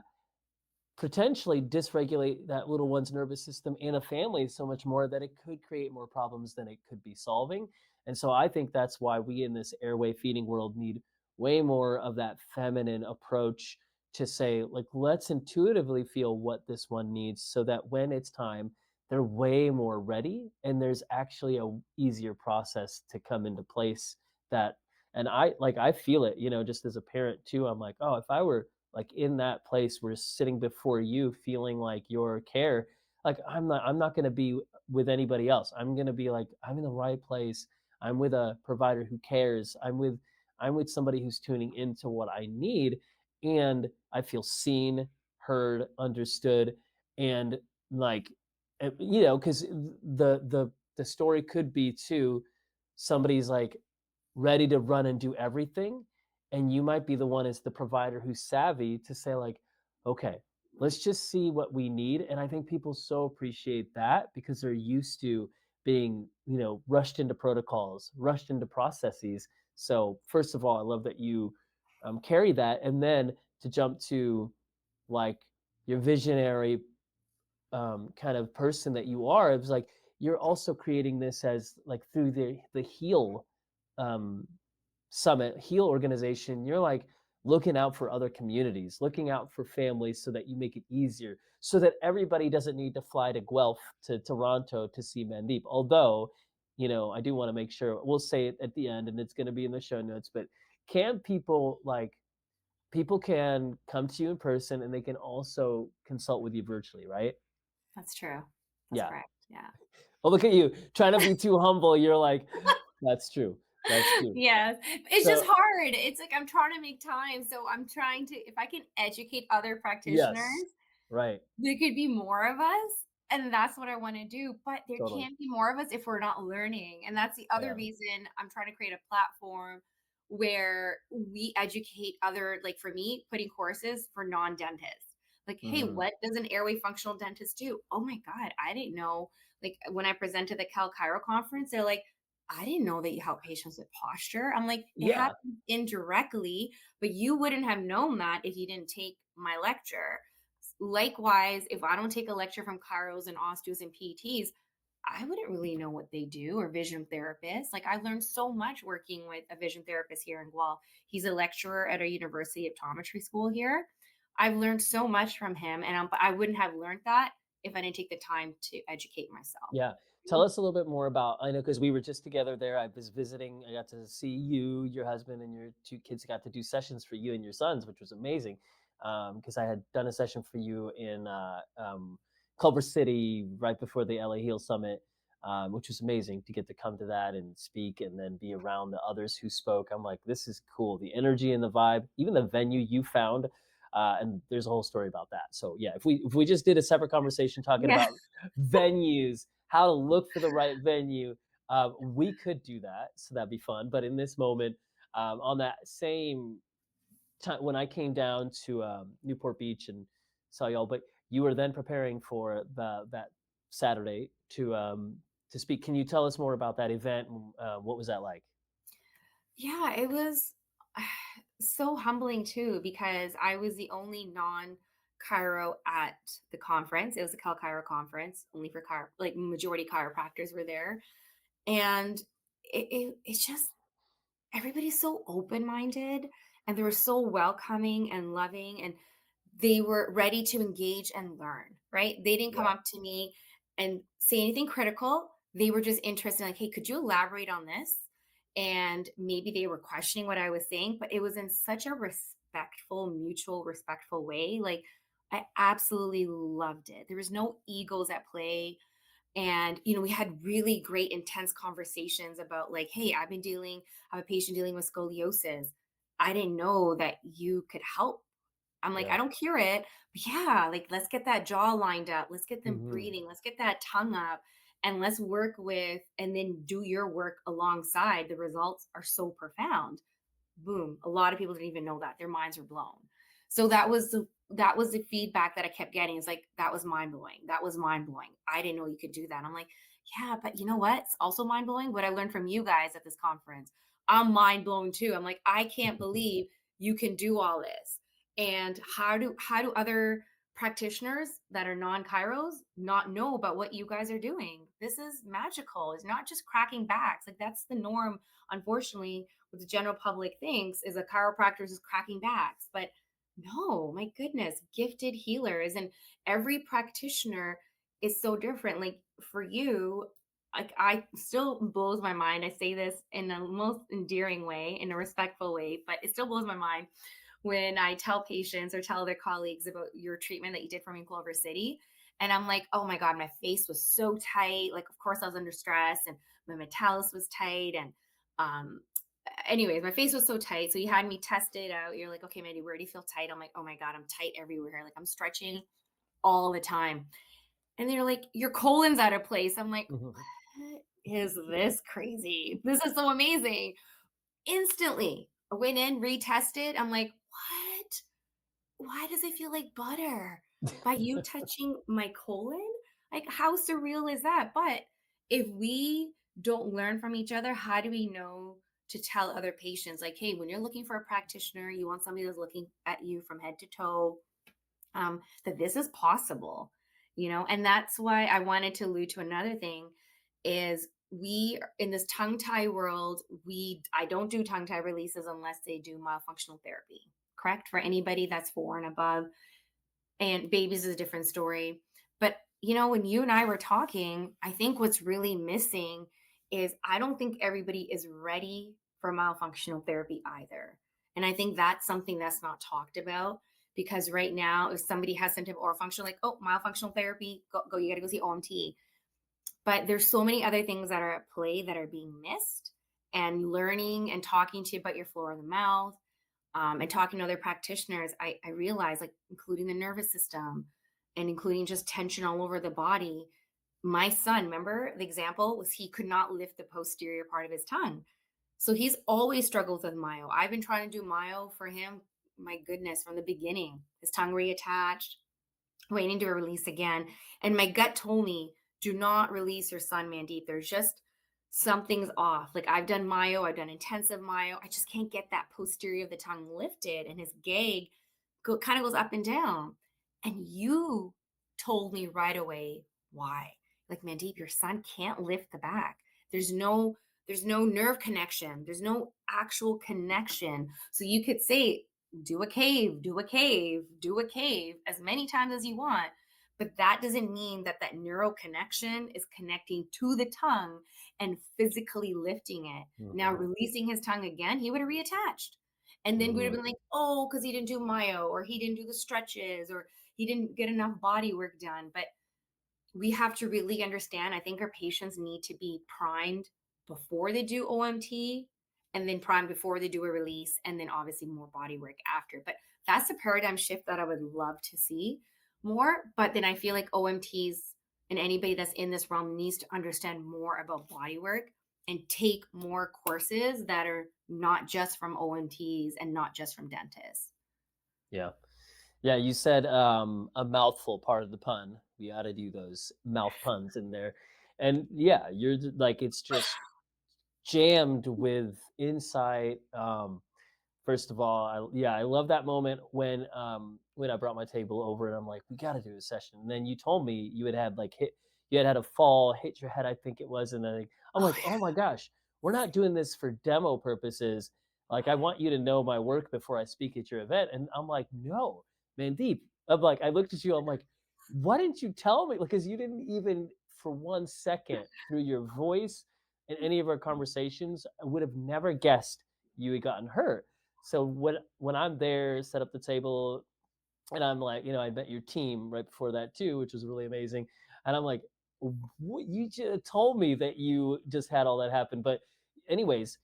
potentially dysregulate that little one's nervous system and a family so much more that it could create more problems than it could be solving. And so I think that's why we in this airway feeding world need way more of that feminine approach to say, like, let's intuitively feel what this one needs so that when it's time, they're way more ready and there's actually a easier process to come into place. That And I feel it, just as a parent too. I'm like, oh, if I were like in that place where sitting before you feeling like your care, like I'm not going to be with anybody else. I'm going to be like, I'm in the right place. I'm with a provider who cares. I'm with somebody who's tuning into what I need, and I feel seen, heard, understood. And like, because the story could be too, somebody's like ready to run and do everything, and you might be the one as the provider who's savvy to say like, okay, let's just see what we need. And I think people so appreciate that because they're used to being, rushed into protocols, rushed into processes. So first of all, I love that you carry that. And then to jump to like your visionary kind of person that you are, it was like you're also creating this as like through the heal um, summit, heal organization. You're like looking out for other communities, looking out for families so that you make it easier, so that everybody doesn't need to fly to Guelph to Toronto to see Mandeep. Although, I do want to make sure we'll say it at the end and it's going to be in the show notes, but can people like, people can come to you in person and they can also consult with you virtually, right? That's true. That's Yeah. correct. Yeah. Oh, look at you trying to be too humble. You're like, that's true. That's true. Yes. It's just So, hard. It's like I'm trying to make time. So I'm trying to, if I can educate other yes. practitioners, Right. there could be more of us. And that's what I want to do. But there Totally. can't be more of us if we're not learning. And that's the other Yeah. reason I'm trying to create a platform where we educate other, like for me, putting courses for non dentists. Like, hey, Mhm. what does an airway functional dentist do? Oh my God, I didn't know. Like when I presented the Cal Chiro conference, they're like, I didn't know that you help patients with posture. I'm like, it Yeah. happens indirectly, but you wouldn't have known that if you didn't take my lecture. Likewise, if I don't take a lecture from chiros and osteos and PTs, I wouldn't really know what they do, or vision therapists. Like I learned so much working with a vision therapist here in Guelph. He's a lecturer at a university optometry school here. I've learned so much from him, and I wouldn't have learned that if I didn't take the time to educate myself. Yeah. Tell us a little bit more about, I know because we were just together there. I was visiting. I got to see you, your husband, and your two kids got to do sessions for you and your sons, which was amazing. Because I had done a session for you in Culver City right before the LA Heal Summit, which was amazing to get to come to that and speak and then be around the others who spoke. I'm like, this is cool. The energy and the vibe, even the venue you found. And there's a whole story about that. So yeah, if we just did a separate conversation talking Yeah. about venues, how to look for the right venue, we could do that. So that'd be fun. But in this moment, on that same time when I came down to Newport Beach and saw y'all, but you were then preparing for that Saturday to speak. Can you tell us more about that event? What was that like? Yeah, it was so humbling too, because I was the only non-chiro at the conference. It was a Cal conference, only for like majority chiropractors were there. And it's just everybody's so open-minded, and they were so welcoming and loving, and they were ready to engage and learn, right? They didn't come Yeah. up to me and say anything critical. They were just interested, like, hey, could you elaborate on this? And maybe they were questioning what I was saying, but it was in such a respectful, mutual, respectful way. Like, I absolutely loved it. There was no egos at play. And, we had really great, intense conversations about, like, hey, I have a patient dealing with scoliosis. I didn't know that you could help. I'm like, I Yeah. don't cure it, but yeah, like, let's get that jaw lined up. Let's get them Hmm. breathing. Let's get that tongue up, and let's work with, and then do your work alongside. The results are so profound. Boom. A lot of people didn't even know that. Their minds were blown. So that was the feedback that I kept getting. Is like, that was mind blowing. That was mind blowing. I didn't know you could do that. I'm like, yeah, but you know what? It's also mind blowing what I learned from you guys at this conference. I'm mind blown too. I'm like, I can't believe you can do all this. And how do other practitioners that are non-chiros not know about what you guys are doing? This is magical. It's not just cracking backs. Like, that's the norm, unfortunately, what the general public thinks is a chiropractor is cracking backs. But no, my goodness, gifted healers, and every practitioner is so different. Like, for you, like, I still blows my mind. I say this in the most endearing way, in a respectful way, but it still blows my mind when I tell patients or tell their colleagues about your treatment that you did for me in Culver City. And I'm like, oh my God, my face was so tight. Like, of course, I was under stress, and my metalis was tight. And um, anyways, my face was so tight. So you had me test it out. You're like, okay, Mandy, where do you feel tight? I'm like, oh my God, I'm tight everywhere. Like, I'm stretching all the time. And they're like, your colon's out of place. I'm like, Hmm. what is this crazy? This is so amazing. Instantly, I went in, retested. I'm like, what? Why does it feel like butter? By you touching my colon? Like, how surreal is that? But if we don't learn from each other, how do we know to tell other patients, like, hey, when you're looking for a practitioner, you want somebody that's looking at you from head to toe, that this is possible, And that's why I wanted to allude to another thing is, we in this tongue tie world, I don't do tongue tie releases unless they do myofunctional therapy, correct? For anybody that's 4 and above, and babies is a different story. But when you and I were talking, I think what's really missing is, I don't think everybody is ready for myofunctional therapy either. And I think that's something that's not talked about, because right now, if somebody has some type of oral function, like, oh, myofunctional therapy, go, you got to go see OMT. But there's so many other things that are at play that are being missed, and learning and talking to you about your flora of the mouth, and talking to other practitioners, I realized, like, including the nervous system and including just tension all over the body. My son, remember the example was, he could not lift the posterior part of his tongue. So he's always struggled with myo. I've been trying to do myo for him, my goodness, from the beginning. His tongue reattached, waiting to release again. And my gut told me, do not release your son, Mandeep. There's just something's off. Like, I've done myo, I've done intensive myo. I just can't get that posterior of the tongue lifted. And his gag kind of goes up and down. And you told me right away why. Like, Mandeep, your son can't lift the back. There's no nerve connection. There's no actual connection. So you could say, do a cave, do a cave, do a cave as many times as you want. But that doesn't mean that neural connection is connecting to the tongue and physically lifting it. Now, Hmm. releasing his tongue again, he would have reattached. And then we'd have Hmm. been like, oh, because he didn't do myo, or he didn't do the stretches, or he didn't get enough body work done. But we have to really understand, I think our patients need to be primed before they do OMT, and then primed before they do a release, and then obviously more body work after. But that's a paradigm shift that I would love to see more. But then I feel like OMTs and anybody that's in this realm needs to understand more about body work and take more courses that are not just from OMTs and not just from dentists. Yeah. Yeah, you said a mouthful, part of the pun. We ought to do those mouth puns in there. And yeah, like it's just jammed with insight. First of all, I love that moment when I brought my table over and I'm like, we got to do a session. And then you told me you had a fall, hit your head, I think it was, and then I'm Oh like, oh my gosh, we're not doing this for demo purposes. Like, I want you to know my work before I speak at your event. And I'm like, no, Mandeep. I'm like, I looked at you. I'm like, why didn't you tell me? Because you didn't even for 1 second through your voice in any of our conversations, I would have never guessed you had gotten hurt. So when I'm there, set up the table, and I'm like, I met your team right before that too, which was really amazing. And I'm like, what, you just told me that you just had all that happen. But anyways,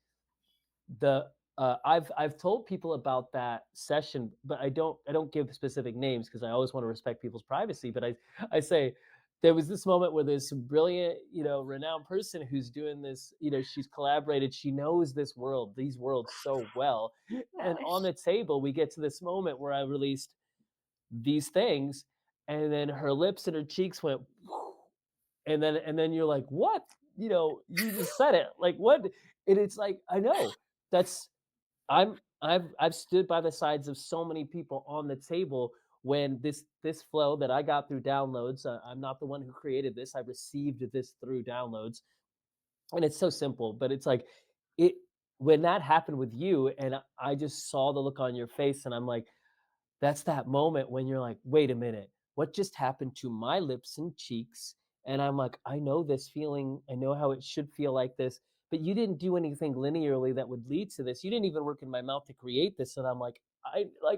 the I've told people about that session, but I don't give specific names because I always want to respect people's privacy. But I say there was this moment where this brilliant, renowned person who's doing this, she's collaborated, she knows these worlds so well. And on gosh. the table, we get to this moment where I released these things, and then her lips and her cheeks went, and then you're like, what? You just said it. Like what? And it's like, I know that's I've stood by the sides of so many people on the table when this flow that I got through downloads. I'm not the one who created this. I received this through downloads, and it's so simple. But it's like it when that happened with you, and I just saw the look on your face, and I'm like, that's that moment when you're like, wait a minute, what just happened to my lips and cheeks? And I'm like, I know this feeling. I know how it should feel like this, but you didn't do anything linearly that would lead to this. You didn't even work in my mouth to create this. And I'm like,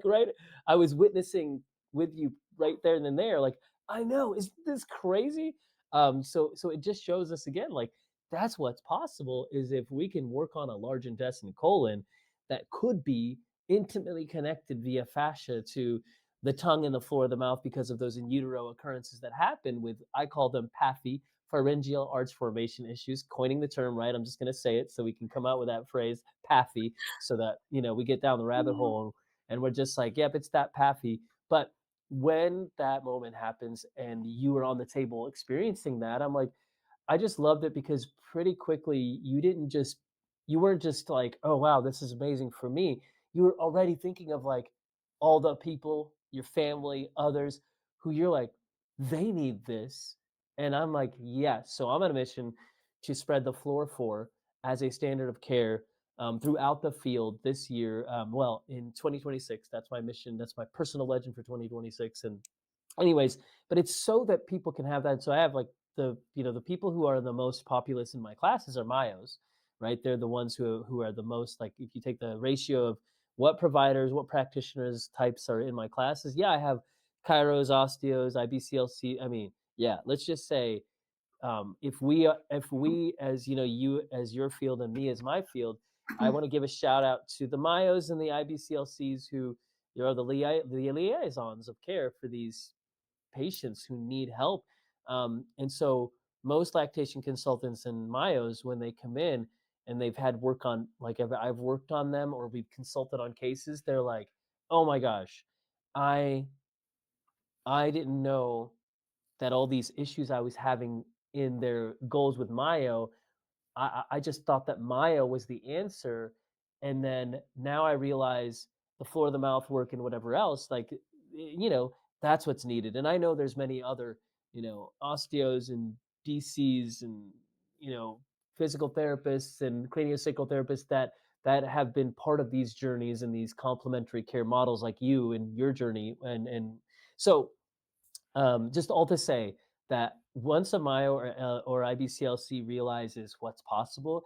right. I was witnessing with you right there and then there. Like, I know, isn't this crazy? So it just shows us again, like that's what's possible is if we can work on a large intestine colon that could be intimately connected via fascia to the tongue and the floor of the mouth because of those in utero occurrences that happen with, I call them PAFI, pharyngeal arch formation issues, coining the term, right? I'm just going to say it so we can come out with that phrase, PAFI, so that, we get down the rabbit hole and we're just like, yep, it's that PAFI. But when that moment happens and you are on the table experiencing that, I'm like, I just loved it because pretty quickly you weren't just like, "Oh wow, this is amazing for me." You were already thinking of like all the people, your family, others who you're like, "They need this." And I'm like, "Yes." So I'm on a mission to spread the floor for as a standard of care throughout the field this year. Well, in 2026, that's my mission. That's my personal legend for 2026. And anyways, but it's so that people can have that. So I have like the people who are the most populous in my classes are myos, right? They're the ones who are the most, like, if you take the ratio of what providers, what practitioners types are in my classes, yeah, I have chiros, osteos, IBCLC. I mean, yeah, let's just say if we as you as your field and me as my field, I want to give a shout out to the myos and the IBCLCs who are the liaisons of care for these patients who need help. And so most lactation consultants and myos, when they come in and they've had work on, like I've worked on them or we've consulted on cases, they're like, oh my gosh, I I didn't know that all these issues I was having in their goals with Myo, I just thought that Maya was the answer, and then now I realize the floor of the mouth work and whatever else, like that's what's needed. And I know there's many other osteos and DCs and you know physical therapists and craniosacral therapists that have been part of these journeys and these complementary care models, like you and your journey, and so just all to say that once a Myo or IBCLC realizes what's possible,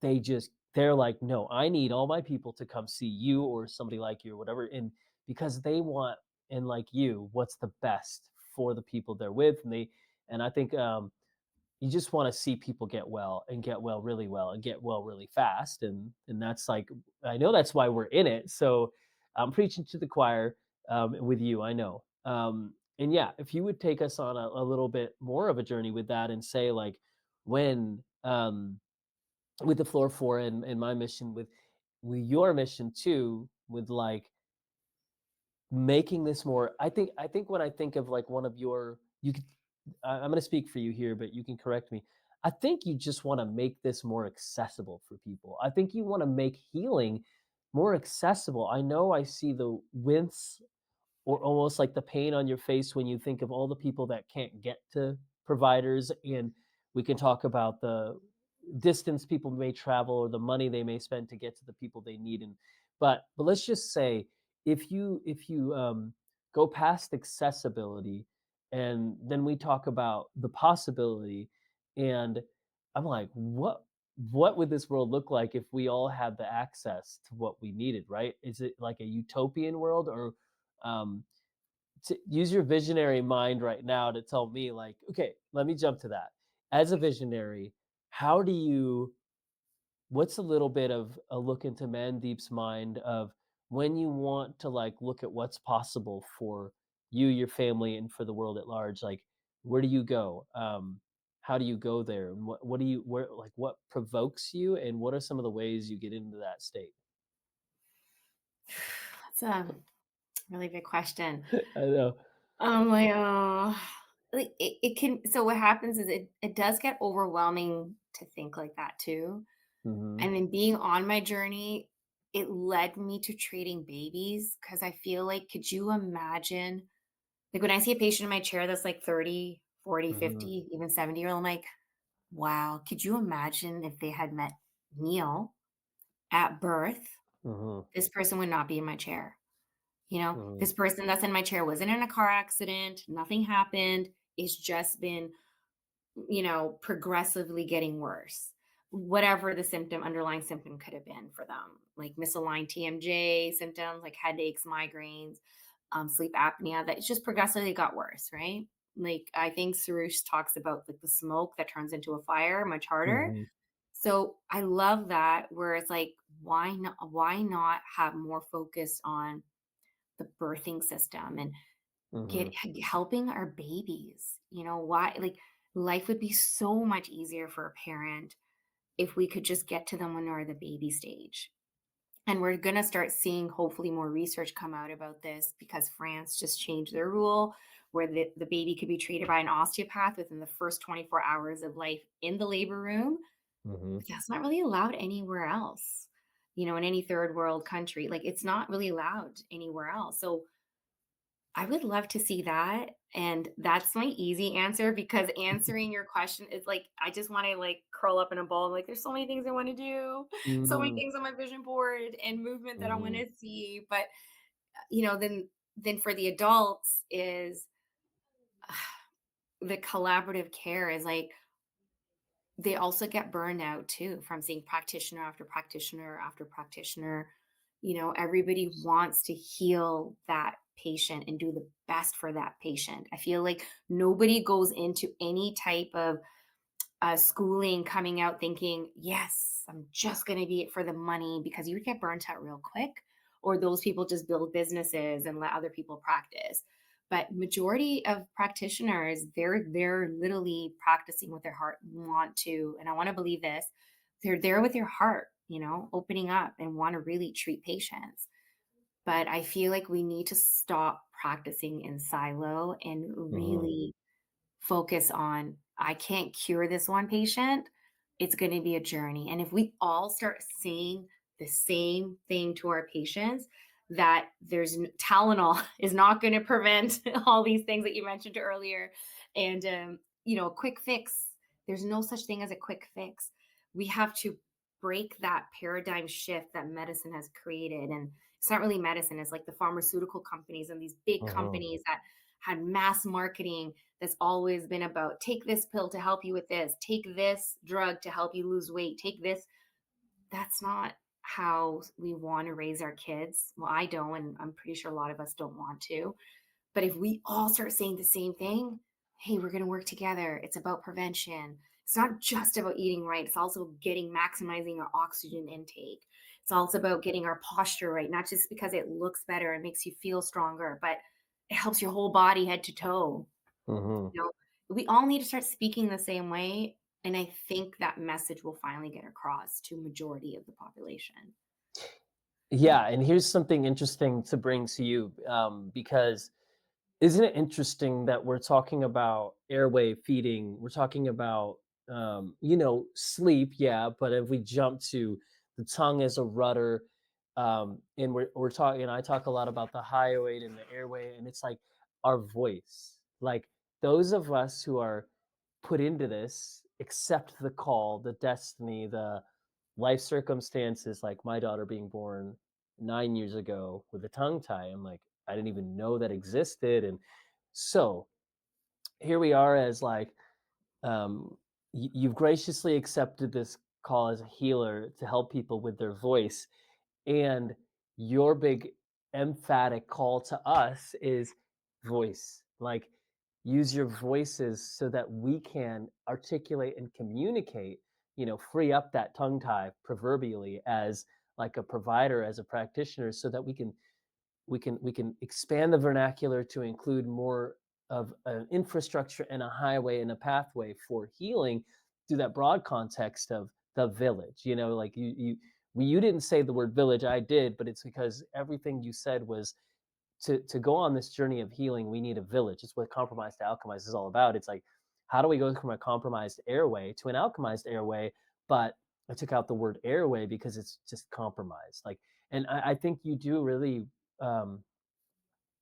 they're like, no, I need all my people to come see you or somebody like you or whatever, and because they want, and like you, what's the best for the people they're with, and I think you just want to see people get well and get well really well and get well really fast, and that's like, I know that's why we're in it. So I'm preaching to the choir with you, I know. And yeah, if you would take us on a little bit more of a journey with that and say, like, when with the floor four and my mission with your mission too, with like making this more. I think when I think of like one of your you could I'm going to speak for you here, but you can correct me. I think you just want to make this more accessible for people. I think you want to make healing more accessible. I know I see the wince or almost like the pain on your face when you think of all the people that can't get to providers. And we can talk about the distance people may travel or the money they may spend to get to the people they need. And but let's just say if you go past accessibility, and then we talk about the possibility. And I'm like, what would this world look like if we all had the access to what we needed, right? Is it like a utopian world, or um, to use your visionary mind right now to tell me, like, okay, let me jump to that. As a visionary, how do you what's a little bit of a look into Mandeep's mind of when you want to like look at what's possible for you, your family, and for the world at large, like where do you go? How do you go there? And what do you where like what provokes you, and what are some of the ways you get into that state? That's a really big question. I know. I'm like, oh, like it can. So what happens is it does get overwhelming to think like that too. Hmm. And then being on my journey, it led me to treating babies because I feel like, could you imagine? Like when I see a patient in my chair that's like 30, 40, Hmm. 50, even 70-year-old, I'm like, wow, could you imagine if they had met Neil at birth? Hmm. This person would not be in my chair. You know, Hmm. this person that's in my chair wasn't in a car accident, nothing happened. It's just been, progressively getting worse. Whatever the underlying symptom could have been for them, like misaligned TMJ symptoms, like headaches, migraines, sleep apnea, that it's just progressively got worse, right? Like I think Sarush talks about like the smoke that turns into a fire much harder. Hmm. So I love that where it's like, why not have more focus on the birthing system and Hmm. get helping our babies. Why, like, life would be so much easier for a parent if we could just get to them when they're the baby stage. And we're going to start seeing hopefully more research come out about this because France just changed their rule where the baby could be treated by an osteopath within the first 24 hours of life in the labor room. Hmm. But that's not really allowed anywhere else, in any third world country. Like it's not really allowed anywhere else. So I would love to see that, and that's my easy answer because answering your question is like I just wanna, like, curl up in a ball, I'm like, "There's so many things I wanna do, so many Hmm. things on my vision board and movement that I Hmm. wanna see," but, then for the adults is the collaborative care is, like, they also get burned out too from seeing practitioner after practitioner after practitioner. Everybody wants to heal that patient and do the best for that patient. I feel like nobody goes into any type of schooling coming out thinking, yes, I'm just going to be it for the money because you would get burnt out real quick. Or those people just build businesses and let other people practice. But majority of practitioners, they're literally practicing with their heart, want to, and I want to believe this, they're there with their heart, opening up and want to really treat patients. But I feel like we need to stop practicing in silo and Hmm. really focus on, I can't cure this one patient. It's going to be a journey. And if we all start saying the same thing to our patients, that Tylenol is not going to prevent all these things that you mentioned earlier. And, a quick fix, there's no such thing as a quick fix. We have to break that paradigm shift that medicine has created. And it's not really medicine, it's like the pharmaceutical companies and these big Hmm. companies that had mass marketing that's always been about take this pill to help you with this, take this drug to help you lose weight, take this. That's not how we want to raise our kids. Well, I don't, and I'm pretty sure a lot of us don't want to. But if we all start saying the same thing, hey, we're going to work together. It's about prevention. it's not just about eating right. It's also getting maximizing our oxygen intake. It's also about getting our posture right, not just because it looks better and makes you feel stronger, but it helps your whole body head to toe. Hmm. You know, we all need to start speaking the same way. And I think that message will finally get across to majority of the population. Yeah, and here's something interesting to bring to you, because isn't it interesting that we're talking about airway feeding? We're talking about, sleep, yeah. But if we jump to the tongue as a rudder, and we're talking, and I talk a lot about the hyoid and the airway, and it's like our voice. Like those of us who are put into this, accept the call, the destiny, the life circumstances, like my daughter being born 9 years ago with a tongue tie. I'm like, I didn't even know that existed. And so here we are as like, you've graciously accepted this call as a healer to help people with their voice. And your big emphatic call to us is voice. Like, use your voices so that we can articulate and communicate, free up that tongue tie proverbially as like a provider, as a practitioner, so that we can expand the vernacular to include more of an infrastructure and a highway and a pathway for healing through that broad context of the village. Like you didn't say the word village, I did, but it's because everything you said was to go on this journey of healing, we need a village. It's what Compromised to Alchemized is all about. It's like, how do we go from a compromised airway to an alchemized airway? But I took out the word airway because it's just compromised. Like, and I think you do really, um,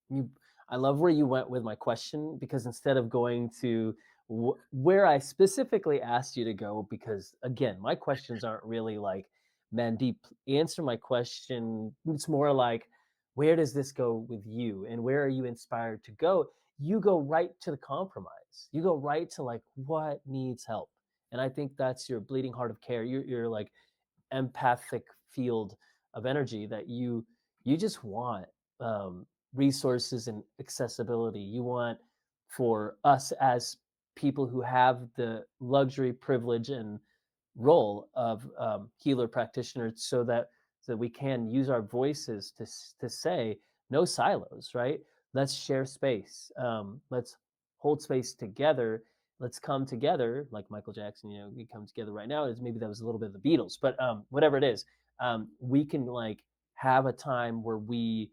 you I love where you went with my question, because instead of going to where I specifically asked you to go, because again, my questions aren't really like, Mandeep, answer my question. It's more like, where does this go with you, and where are you inspired to go? You go right to the compromise. You go right to like what needs help. And I think that's your bleeding heart of care. You're like empathic field of energy that you just want, um, resources and accessibility. You want for us as people who have the luxury, privilege, and role of, healer practitioners, so that we can use our voices to say no silos, right? Let's share space. Let's hold space together. Let's come together, like Michael Jackson. We come together right now. Is maybe that was a little bit of the Beatles, but whatever it is, we can like have a time where we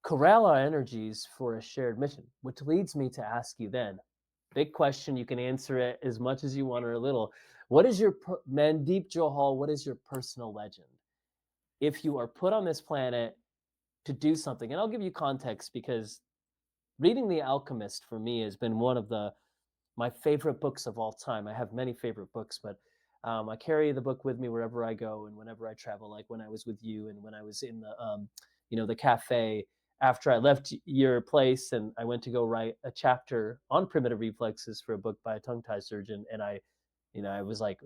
corral our energies for a shared mission. Which leads me to ask you then, big question. You can answer it as much as you want or a little. What is your Mandeep Johal? What is your personal legend? If you are put on this planet to do something, and I'll give you context, because reading The Alchemist for me has been one of the my favorite books of all time. I have many favorite books, but I carry the book with me wherever I go and whenever I travel. Like when I was with you, and when I was in the cafe after I left your place, and I went to go write a chapter on primitive reflexes for a book by a tongue tie surgeon, and I was like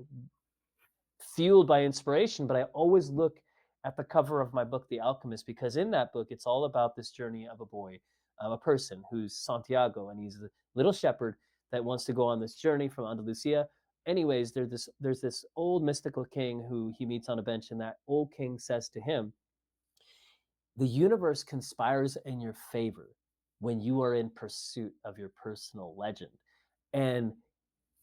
fueled by inspiration. But I always look at the cover of my book, The Alchemist, because in that book, it's all about this journey of a boy, a person who's Santiago, and he's a little shepherd that wants to go on this journey from Andalusia. Anyways, there's this old mystical king who he meets on a bench, and that old king says to him, "The universe conspires in your favor when you are in pursuit of your personal legend." And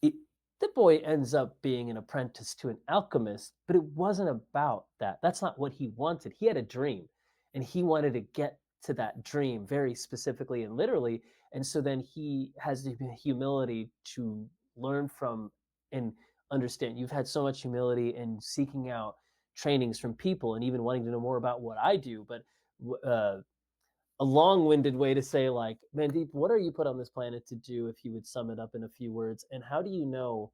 it, the boy ends up being an apprentice to an alchemist, but it wasn't about that. That's not what he wanted. He had a dream, and he wanted to get to that dream very specifically and literally. And so then he has the humility to learn from and understand. You've had so much humility in seeking out trainings from people and even wanting to know more about what I do. But uh, a long-winded way to say, like, Mandeep, what are you put on this planet to do, if you would sum it up in a few words? And how do you know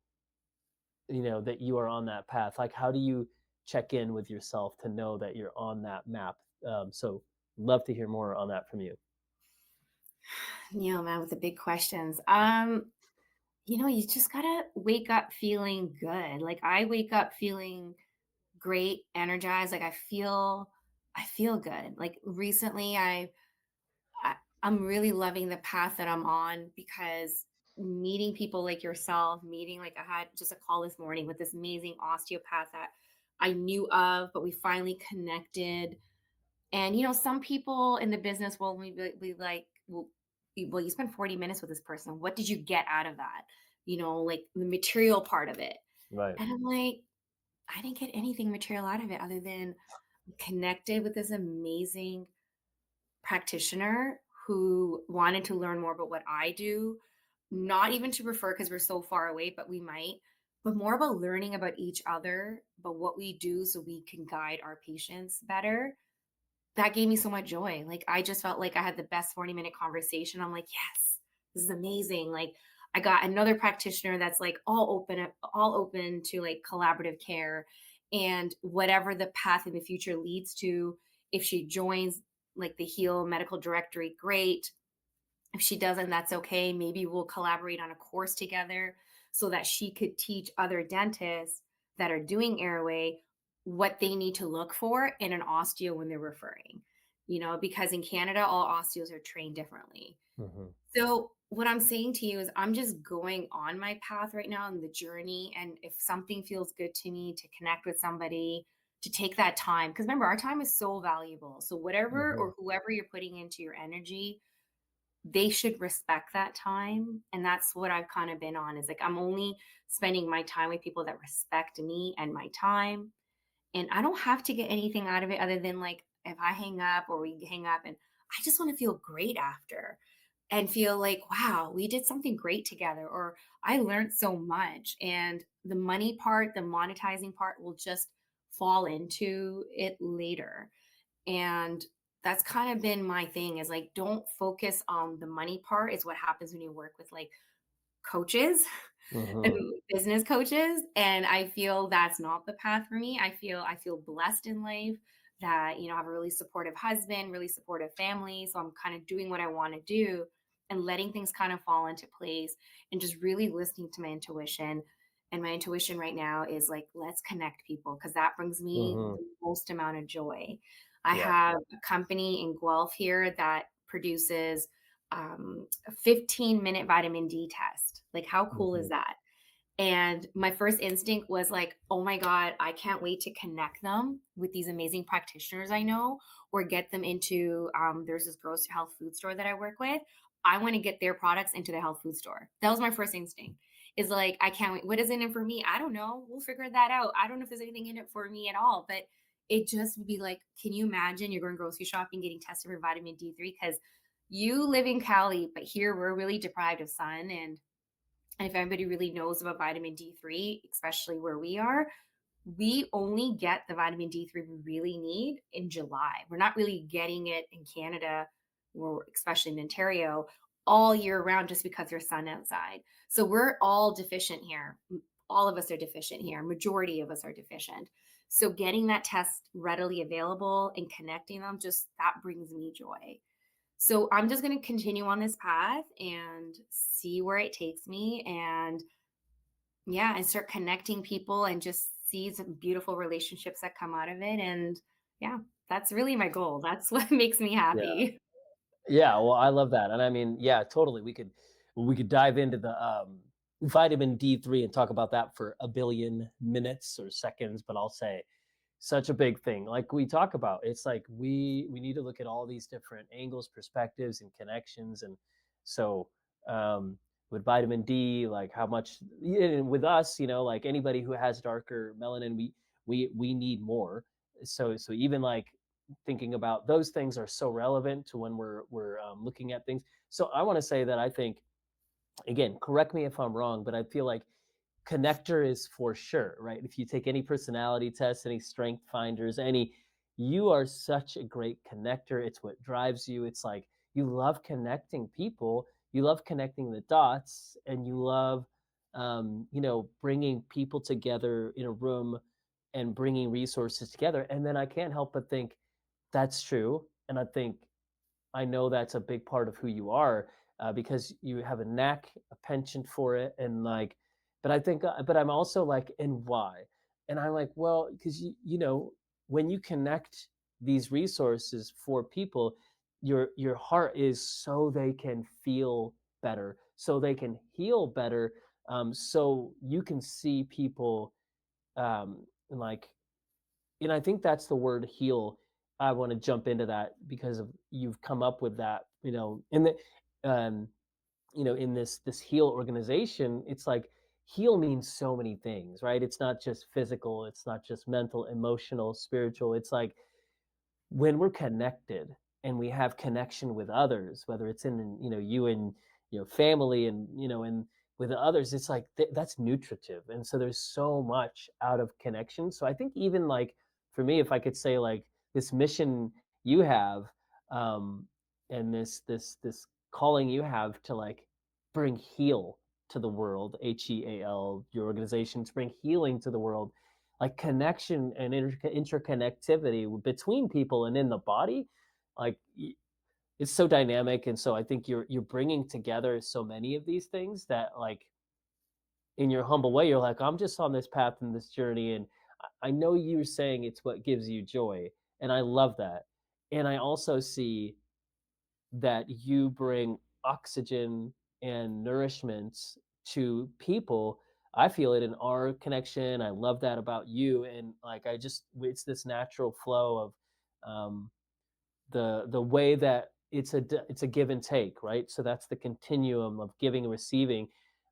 that you are on that path? Like, how do you check in with yourself to know that you're on that map? So love to hear more on that from you. Man, with the big questions. You just gotta wake up feeling good. Like I wake up feeling great, energized. Like I feel good. Like recently, I'm really loving the path that I'm on because meeting people like yourself, meeting like I had just a call this morning with this amazing osteopath that I knew of, but we finally connected. And some people in the business will we like, well, you spent 40 minutes with this person. What did you get out of that? Like the material part of it. Right. And I'm like, I didn't get anything material out of it other than connected with this amazing practitioner who wanted to learn more about what I do, not even to refer because we're so far away, but we might, but more about learning about each other, but what we do so we can guide our patients better. That gave me so much joy. Like, I just felt like I had the best 40-minute conversation. I'm like, "Yes, this is amazing." Like, I got another practitioner that's, like, all open to, like, collaborative care and whatever the path in the future leads to. If she joins, like, the Heal medical directory, great. If she doesn't, that's okay. Maybe we'll collaborate on a course together so that she could teach other dentists that are doing airway what they need to look for in an osteo when they're referring, because in Canada, all osteos are trained differently. Hmm. So, what I'm saying to you is, I'm just going on my path right now in the journey. And if something feels good to me to connect with somebody, to take that time, because remember, our time is so valuable. So, whatever Hmm. or whoever you're putting into your energy, they should respect that time, and that's what I've kinda been on, is, like, I'm only spending my time with people that respect me and my time, and I don't have to get anything out of it other than, like, if I hang up or we hang up, and I just wanna feel great after and feel like, "Wow, we did something great together," or "I learned so much," and the money part, the monetizing part will just fall into it later. And that's kind of been my thing, is like, don't focus on the money part. Is what happens when you work with like coaches and Hmm. business coaches. And I feel that's not the path for me. I feel blessed in life that, I have a really supportive husband, really supportive family. So I'm kind of doing what I want to do and letting things kind of fall into place and just really listening to my intuition. And my intuition right now is like, let's connect people because that brings me Hmm. the most amount of joy. I Yeah. have a company in Guelph here that produces a 15-minute vitamin D test. Like, how cool is Hmm. that? And my first instinct was like, oh my God, I can't wait to connect them with these amazing practitioners I know, or get them into, there's this grocery health food store that I work with. I want to get their products into the health food store. That was my first instinct, is like, I can't wait. What is in it for me? I don't know. We'll figure that out. I don't know if there's anything in it for me at all, but it just would be like, can you imagine you're going grocery shopping, getting tested for vitamin D3? Because you live in Cali, but here we're really deprived of sun. And if anybody really knows about vitamin D3, especially where we are, we only get the vitamin D3 we really need in July. We're not really getting it in Canada, or especially in Ontario, all year round just because there's sun outside. So we're all deficient here. All of us are deficient here. Majority of us are deficient. So getting that test readily available and connecting them, just that brings me joy. So I'm just going to continue on this path and see where it takes me, and yeah, and start connecting people and just see some beautiful relationships that come out of it. And yeah, that's really my goal. That's what makes me Yeah. happy. Yeah, well, I love that, and I mean, yeah, totally. We could dive into the vitamin D3 and talk about that for a billion minutes or seconds, but I'll say such a big thing. Like we talk about, it's like we need to look at all these different angles, perspectives, and connections, and so with vitamin D, like how much with us, like anybody who has darker melanin, we need more. So even like thinking about those things are so relevant to when we're looking at things. So I want to say that I think, again, correct me if I'm wrong, but I feel like connector is for sure, right? If you take any personality tests, any strength finders, you are such a great connector. It's what drives you. It's like you love connecting people, you love connecting the dots, and you love, bringing people together in a room and bringing resources together. And then I can't help but think that's true. And I know that's a big part of who you are, because you have a knack, a penchant for it, and like, but I'm also like, and why? And I'm like, well, because when you connect these resources for people, your heart is so they can feel better, so they can heal better. So you can see people, and like, and I think that's the word heal. I want to jump into that because of you've come up with that, in the, um, in this heal organization. It's like heal means so many things, right? It's not just physical, it's not just mental, emotional, spiritual. It's like when we're connected and we have connection with others, whether it's in, you and family, and and with others, it's like that's nutritive. And so there's so much out of connection. So I think even like for me, if I could say like this mission you have, um and this calling you have to like bring heal to the world, HEAL, your organization, to bring healing to the world, like connection and interconnectivity between people and in the body, like it's so dynamic. And so I think you're bringing together so many of these things that, like, in your humble way, you're like, I'm just on this path and this journey, and I know you're saying it's what gives you joy, and I love that. And I also see that you bring oxygen and nourishment to people. I feel it in our connection. I love that about you. And like, it's this natural flow of, um, the way that it's a give and take, right? So that's the continuum of giving and receiving.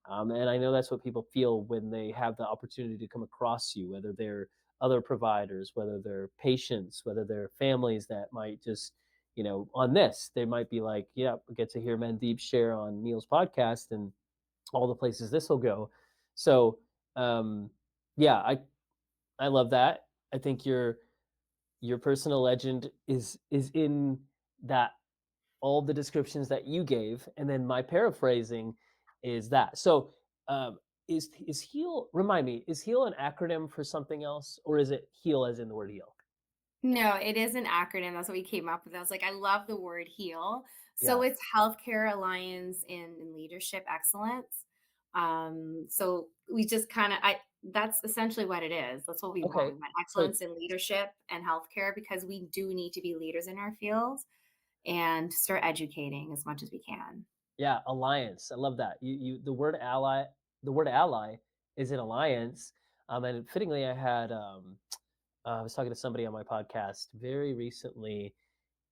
And I know that's what people feel when they have the opportunity to come across you, whether they're other providers, whether they're patients, whether they're families that might just, on this, they might be like, yeah, we get to hear Mandeep share on Neil's podcast and all the places this will go. So, um, yeah, I love that. I think your personal legend is in that, all the descriptions that you gave, and then my paraphrasing is that. So, um, is heal? Remind me, is heal an acronym for something else, or is it heal as in the word heal? No, it is an acronym. That's what we came up with. I was like, I love the word HEAL. So Yeah. it's Healthcare Alliance in Leadership Excellence. So we just kind of, I that's essentially what it is. That's what we want. Okay. We want So excellence in leadership and healthcare because we do need to be leaders in our fields and start educating as much as we can. yeah, alliance. I love that. The word ally. The word ally is an alliance. And fittingly, I was talking to somebody on my podcast very recently,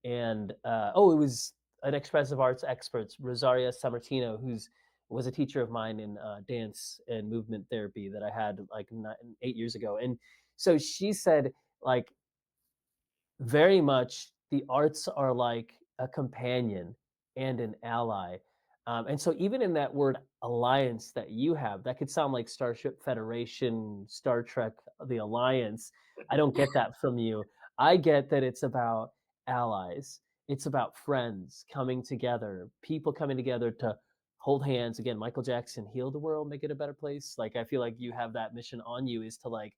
and it was an expressive arts expert, Rosaria Sammartino, who's was a teacher of mine in dance and movement therapy that I had like 8 years ago. And so she said, like, very much the arts are like a companion and an ally. And so even in that word alliance that you have, that could sound like Starship Federation, Star Trek, the Alliance. I don't get that from you. I get that it's about allies. It's about friends coming together, people coming together to hold hands. Again, Michael Jackson, heal the world, make it a better place. Like, I feel like you have that mission on you, is to like,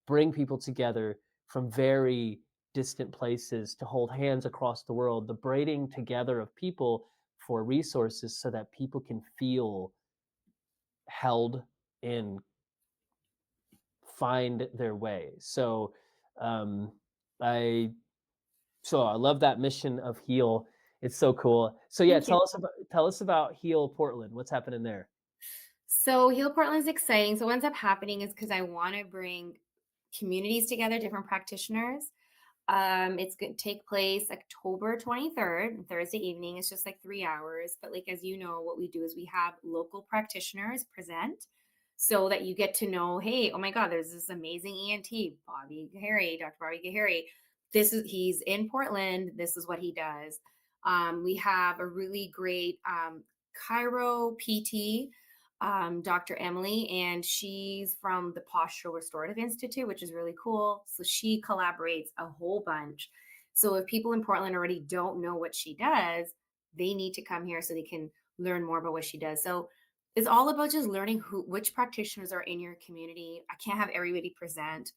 bring people together from very distant places to hold hands across the world, the braiding together of people for resources so that people can feel held and find their way. So, um, I I love that mission of Heal. It's so cool. So yeah, Thank you. tell us about Heal Portland. What's happening there? So Heal Portland's exciting. So what ends up happening is because I want to bring communities together, different practitioners. It's going to take place October 23rd, Thursday evening. It's just like 3 hours. But like, as you know, what we do is we have local practitioners present so that you get to know, hey, oh my God, there's this amazing ENT, Dr. Bobby Gahary. He's in Portland. This is what he does. We have a really great Chiro PT, Dr. Emily, and she's from the Postural Restorative Institute, which is really cool. So she collaborates a whole bunch. So if people in Portland already don't know what she does, they need to come here so they can learn more about what she does. So it's all about just learning which practitioners are in your community. I can't have everybody present,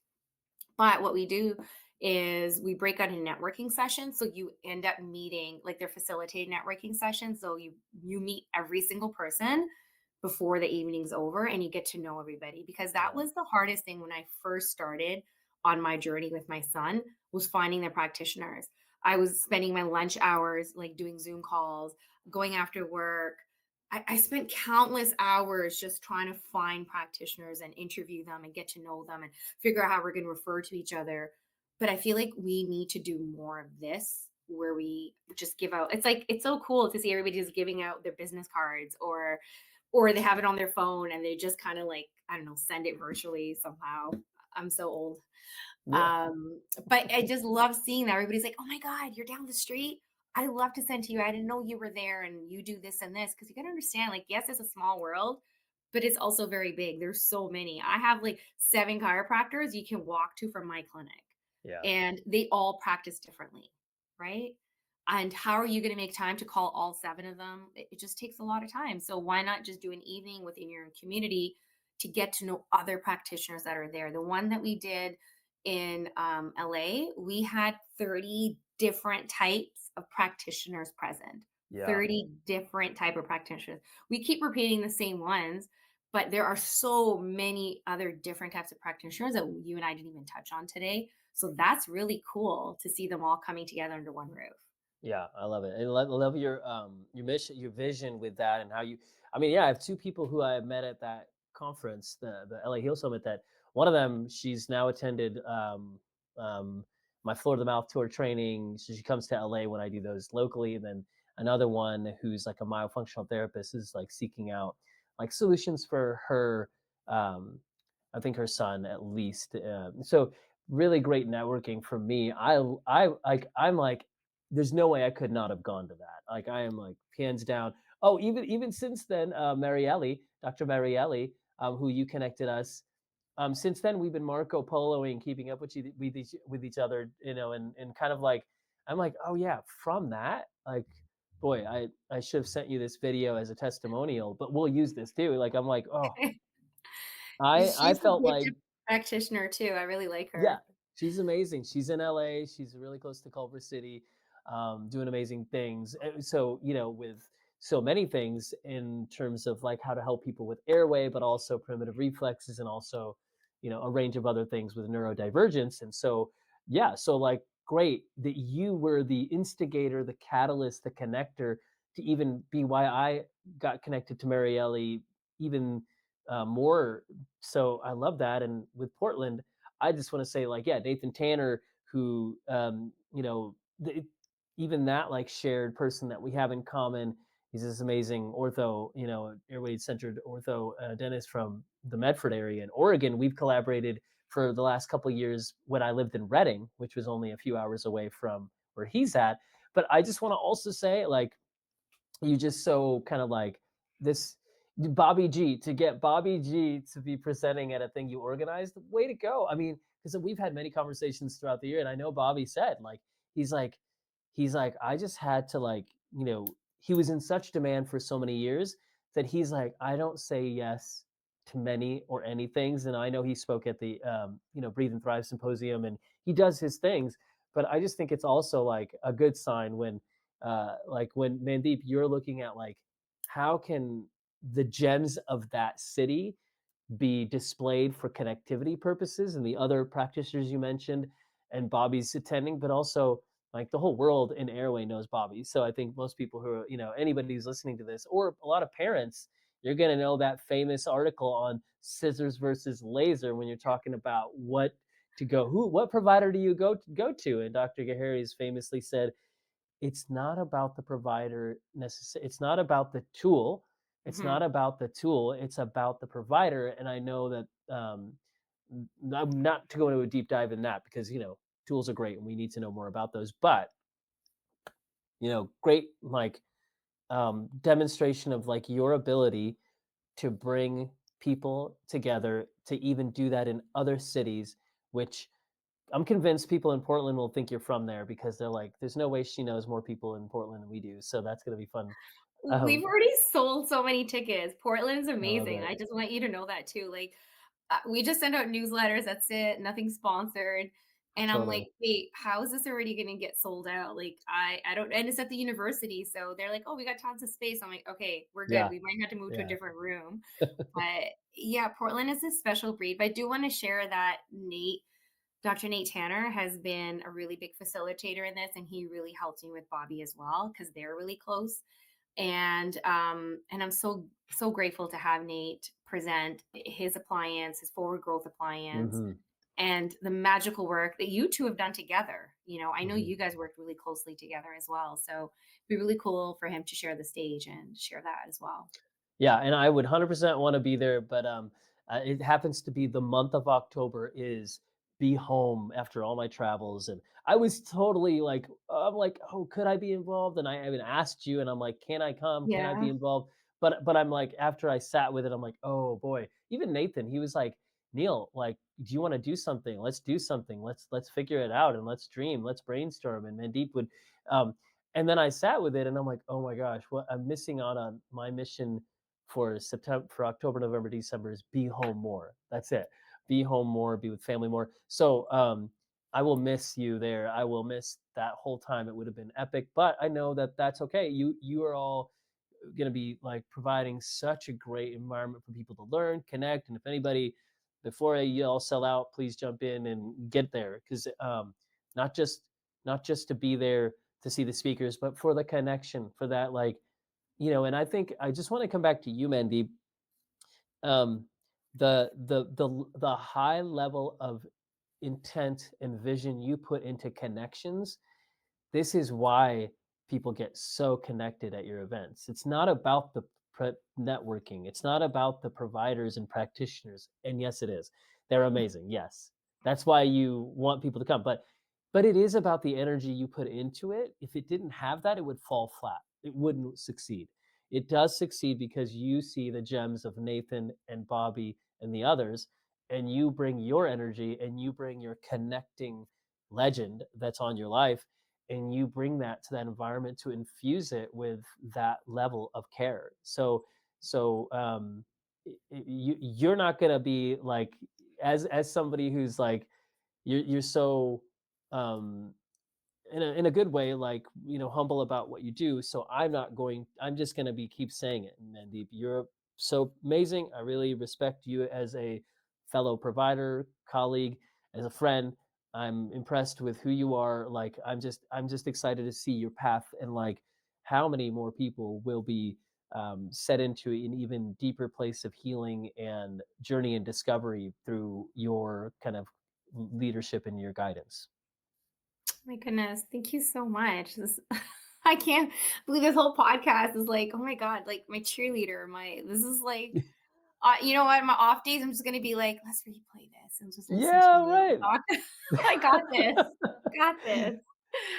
but what we do is we break out in networking sessions. So you end up meeting, like, they're facilitated networking sessions. So you meet every single person before the evening's over and you get to know everybody, because that Yeah. was the hardest thing when I first started on my journey with my son, was finding the practitioners. I was spending my lunch hours like doing Zoom calls, going after work, I spent countless hours just trying to find practitioners and interview them and get to know them and figure out how we're going to refer to each other. But I feel like we need to do more of this where we just give out. It's like it's so cool to see everybody just giving out their business cards or they have it on their phone and they just kind of like, I don't know, send it virtually somehow. I'm so old. Yeah. But I just love seeing that everybody's like, "Oh my god, you're down the street. I love to send to you. I didn't know you were there and you do this and this." Because you got to understand, like, yes, it's a small world, but it's also very big. There's so many. I have like 7 chiropractors you can walk to from my clinic, Yeah. and they all practice differently, right? And how are you going to make time to call all 7 of them? It just takes a lot of time. So why not just do an evening within your community to get to know other practitioners that are there? The one that we did in LA, we had 30 different types of practitioners present. Yeah. 30 different type of practitioners. We keep repeating the same ones, but there are so many other different types of practitioners that you and I didn't even touch on today. So that's really cool to see them all coming together under one roof. Yeah, I love it. I love your mission, your vision with that, and how you. I mean, yeah, I have two people who I met at that conference, the LA Heal Summit. That one of them, she's now attended my Floor to the Mouth tour training. So she comes to LA when I do those locally, and then another one who's like a myofunctional therapist is like seeking out like solutions for her. I think her son at least. So really great networking for me. I'm like there's no way I could not have gone to that. Like I am like hands down. Oh, even since then, Marielli, Dr. Marielli, who you connected us. Since then, we've been Marco Poloing, keeping up with each other, and kind of like I'm like, oh yeah, from that, like, boy, I should have sent you this video as a testimonial, but we'll use this too. Like I'm like, oh, I She's a felt good like practitioner too. I really like yeah, her. she's amazing. She's in LA. She's really close to Culver City, doing amazing things. So, with so many things in terms of like how to help people with airway, but also primitive reflexes and also, a range of other things with neurodivergence. And so, yeah, so like great that you were the instigator, the catalyst, the connector to even be why I got connected to Marielli even more. So I love that. And with Portland, I just want to say, like, yeah, Nathan Tanner, who, even that like shared person that we have in common. He's this amazing ortho, airway centered ortho dentist from the Medford area in Oregon. We've collaborated for the last couple of years when I lived in Reading, which was only a few hours away from where he's at. But I just want to also say, like, you just so kind of like this Bobby G to get Bobby G to be presenting at a thing you organized. Way to go. I mean, because we've had many conversations throughout the year, and I know Bobby said like he's like he's like I just had to like he was in such demand for so many years that he's like I don't say yes to many or any things, and I know he spoke at the Breathe and Thrive symposium, and he does his things, but I just think it's also like a good sign when like when Mandeep, you're looking at like how can the gems of that city be displayed for connectivity purposes, and the other practitioners you mentioned, and Bobby's attending, but also like the whole world in airway knows Bobby. So I think most people who are, anybody who's listening to this, or a lot of parents, you're going to know that famous article on scissors versus laser when you're talking about what provider do you go to, and Dr. Gahari's famously said it's not about the provider necessarily. It's not about the tool. It's Mhm. not about the tool. It's about the provider. And I know that I'm not to go into a deep dive in that because tools are great and we need to know more about those. But great like demonstration of like your ability to bring people together to even do that in other cities, which I'm convinced people in Portland will think you're from there because they're like, "There's no way she knows more people in Portland than we do." So that's gonna be fun. We've Um, already sold so many tickets. Portland's I love amazing. it. I just want you to know that too. Like, we just send out newsletters. That's it. Nothing sponsored. And I'm Totally. like, wait, how is this already going to get sold out? Like, I don't. And it's at the university, so they're like, oh, we got tons of space. I'm like, okay, we're good. Yeah, We might have to move to a yeah, different room. But yeah, Portland is a special breed. But I do want to share that Dr. Nate Tanner has been a really big facilitator in this, and he really helped me with Bobby as well because they're really close. And I'm so grateful to have Nate present his appliance, his forward growth appliance, Hmm. and the magical work that you two have done together. I know Hmm. you guys worked really closely together as well. So it'd be really cool for him to share the stage and share that as well. Yeah, and I would 100% want to be there, but it happens to be the month of October is be home after all my travels, and I was totally like, I'm like, oh, could I be involved? And I even asked you, and I'm like, can I come? Can I be Yeah. involved? But I'm like, after I sat with it, I'm like, oh boy. Even Nathan, he was like, Neil, like, do you want to do something? Let's do something. Let's figure it out and let's dream. Let's brainstorm. And Mandeep would, um, and then I sat with it, and I'm like, oh my gosh, what I'm missing out on my mission for October, November, December is be home more. That's it. Be home more, be with family more. So I will miss you there. I will miss that whole time. It would have been epic, but I know that that's okay. You are all going to be like providing such a great environment for people to learn, connect, and if anybody before you all sell out, please jump in and get there because not just not just to be there to see the speakers, but for the connection, for that and I think I just want to come back to you, Mandeep. Um, the high level of intent and vision you put into connections, this is why people get so connected at your events. It's not about the networking. It's not about the providers and practitioners. And yes, it is. They're amazing. Yes, that's why you want people to come. But it is about the energy you put into it. If it didn't have that, it would fall flat. It wouldn't succeed. It does succeed because you see the gems of Nathan and Bobby and the others, and you bring your energy and you bring your connecting legend that's on your life, and you bring that to that environment to infuse it with that level of care. So you're not going to be like, as somebody who's like, you're so um in a good way, like, humble about what you do. So I'm just going to be keep saying it. Mandeep, you're so amazing. I really respect you as a fellow provider, colleague, as a friend. I'm impressed with who you are. Like, I'm just excited to see your path, and like how many more people will be set into an even deeper place of healing and journey and discovery through your kind of leadership and your guidance. My goodness. Thank you so much. I can't believe this whole podcast is like, oh my God, like my cheerleader. This is like, you know what? My off days, I'm just going to be like, let's replay this and just listen to Yeah, you right. talk. I got this. Got this.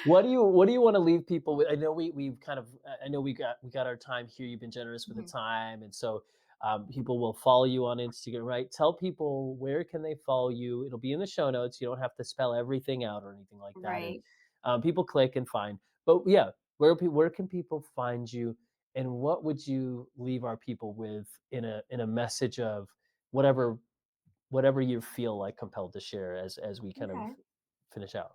What do you want to leave people with? I know we've kind of I know we got our time here. You've been generous with the Mhm. time, and so people will follow you on Instagram, right? Tell people where can they follow you. It'll be in the show notes. You don't have to spell everything out or anything like that, and Right. people click and find. But yeah, where can people find you, and what would you leave our people with in a message of whatever whatever you feel like compelled to share as we kind of Okay. finish out.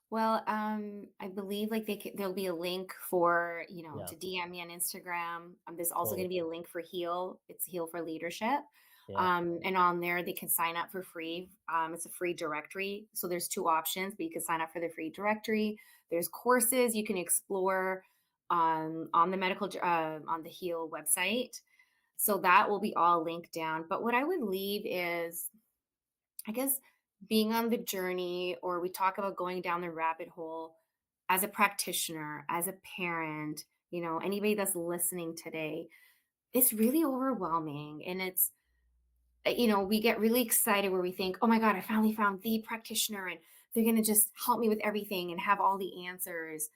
Well, I believe like there'll be a link for, Yeah, to DM me on Instagram. There's also going totally. to be a link for Heal. It's Heal for Leadership. Yeah. And on there they can sign up for free. It's a free directory. So there's two options, but you can sign up for the free directory. There's courses you can explore on the on the Heal website. So that will be all linked down. But what I would leave is, I guess, being on the journey, or we talk about going down the rabbit hole as a practitioner, as a parent, anybody that's listening today, it's really overwhelming. And we get really excited where we think, oh my God, I finally found the practitioner and they're going to just help me with everything and have all the answers.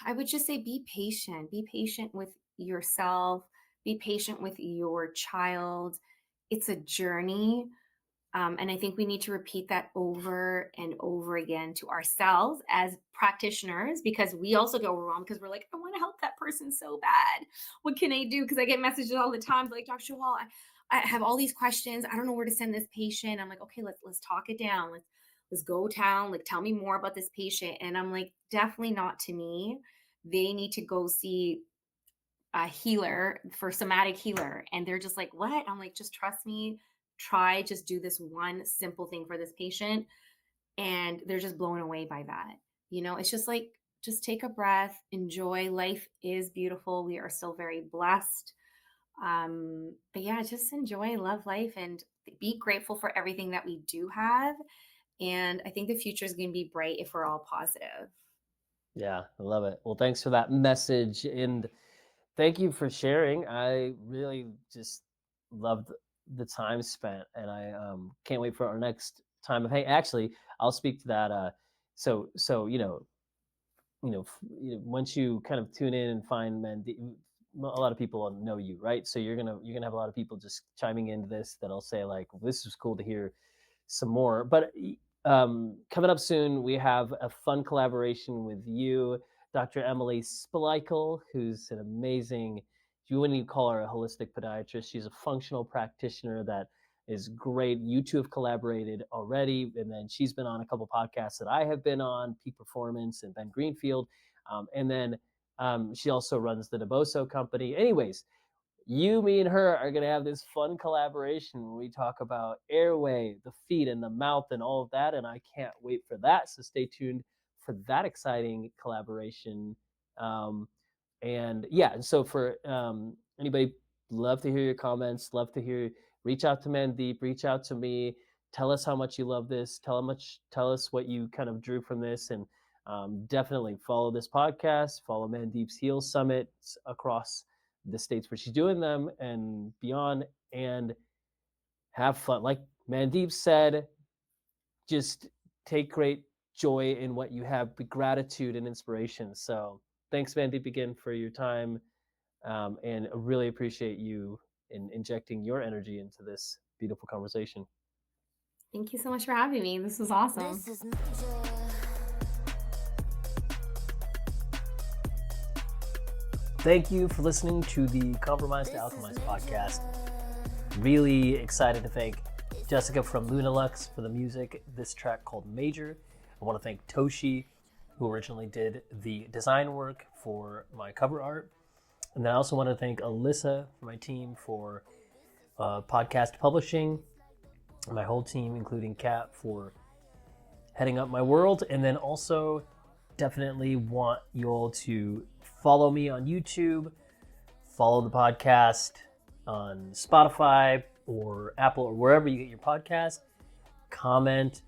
I would just say be patient with yourself, be patient with your child. It's a journey, and I think we need to repeat that over and over again to ourselves as practitioners, because we also get overwhelmed because we're like, I want to help that person so bad. What can I do? Because I get messages all the time like, Dr. Joel, I have all these questions. I don't know where to send this patient. I'm like, okay, let's talk it down. Let's go down. Like, tell me more about this patient. And I'm like, definitely not to me. They need to go see a healer for somatic healer. And they're just like, what? I'm like, just trust me. Just do this one simple thing for this patient. And they're just blown away by that. It's just like, just take a breath, enjoy. Life is beautiful. We are still very blessed. But yeah, just enjoy, love life, and be grateful for everything that we do have. And I think the future is going to be bright if we're all positive. Yeah, I love it. Well, thanks for that message, and thank you for sharing. I really just loved the time spent, and I can't wait for our next time of hey. Actually, I'll speak to that. So once you kind of tune in and find men, a lot of people know you, right? So you're gonna have a lot of people just chiming into this that'll say like, "This is cool to hear some more." But coming up soon, we have a fun collaboration with you, Dr. Emily Spleichel, who's an amazing. You wouldn't even call her a holistic podiatrist. She's a functional practitioner that is great. You two have collaborated already, and then she's been on a couple podcasts that I have been on, Peak Performance and Ben Greenfield, and then she also runs the Deboso company. Anyways, you, me, and her are going to have this fun collaboration where we talk about airway, the feet and the mouth and all of that. And I can't wait for that. So stay tuned for that exciting collaboration. And yeah, and so for anybody, love to hear your comments, love to hear, reach out to Mandeep, reach out to me, tell us how much you love this, tell us what you kind of drew from this, and definitely follow this podcast, follow Mandeep's H.E.A.L Summit across the states where she's doing them and beyond, and have fun. Like Mandeep said, just take great joy in what you have, with gratitude and inspiration. So thanks, Mandeep, again for your time, and I really appreciate you in injecting your energy into this beautiful conversation. Thank you so much for having me. This was awesome. This is major. Thank you for listening to the Compromised to Alchemized podcast. Really excited to thank Jessica from Lunalux for the music, this track called Major. I want to thank Toshi, who originally did the design work for my cover art. And then I also want to thank Alyssa from my team for podcast publishing, and my whole team, including Kat, for heading up my world. And then also definitely want you all to follow me on YouTube, follow the podcast on Spotify or Apple or wherever you get your podcast, comment,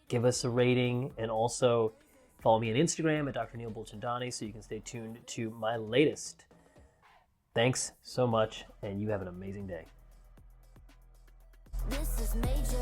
give us a rating, and also follow me on Instagram at Dr. Neil Bulchandani so you can stay tuned to my latest. Thanks so much, and you have an amazing day. This is major.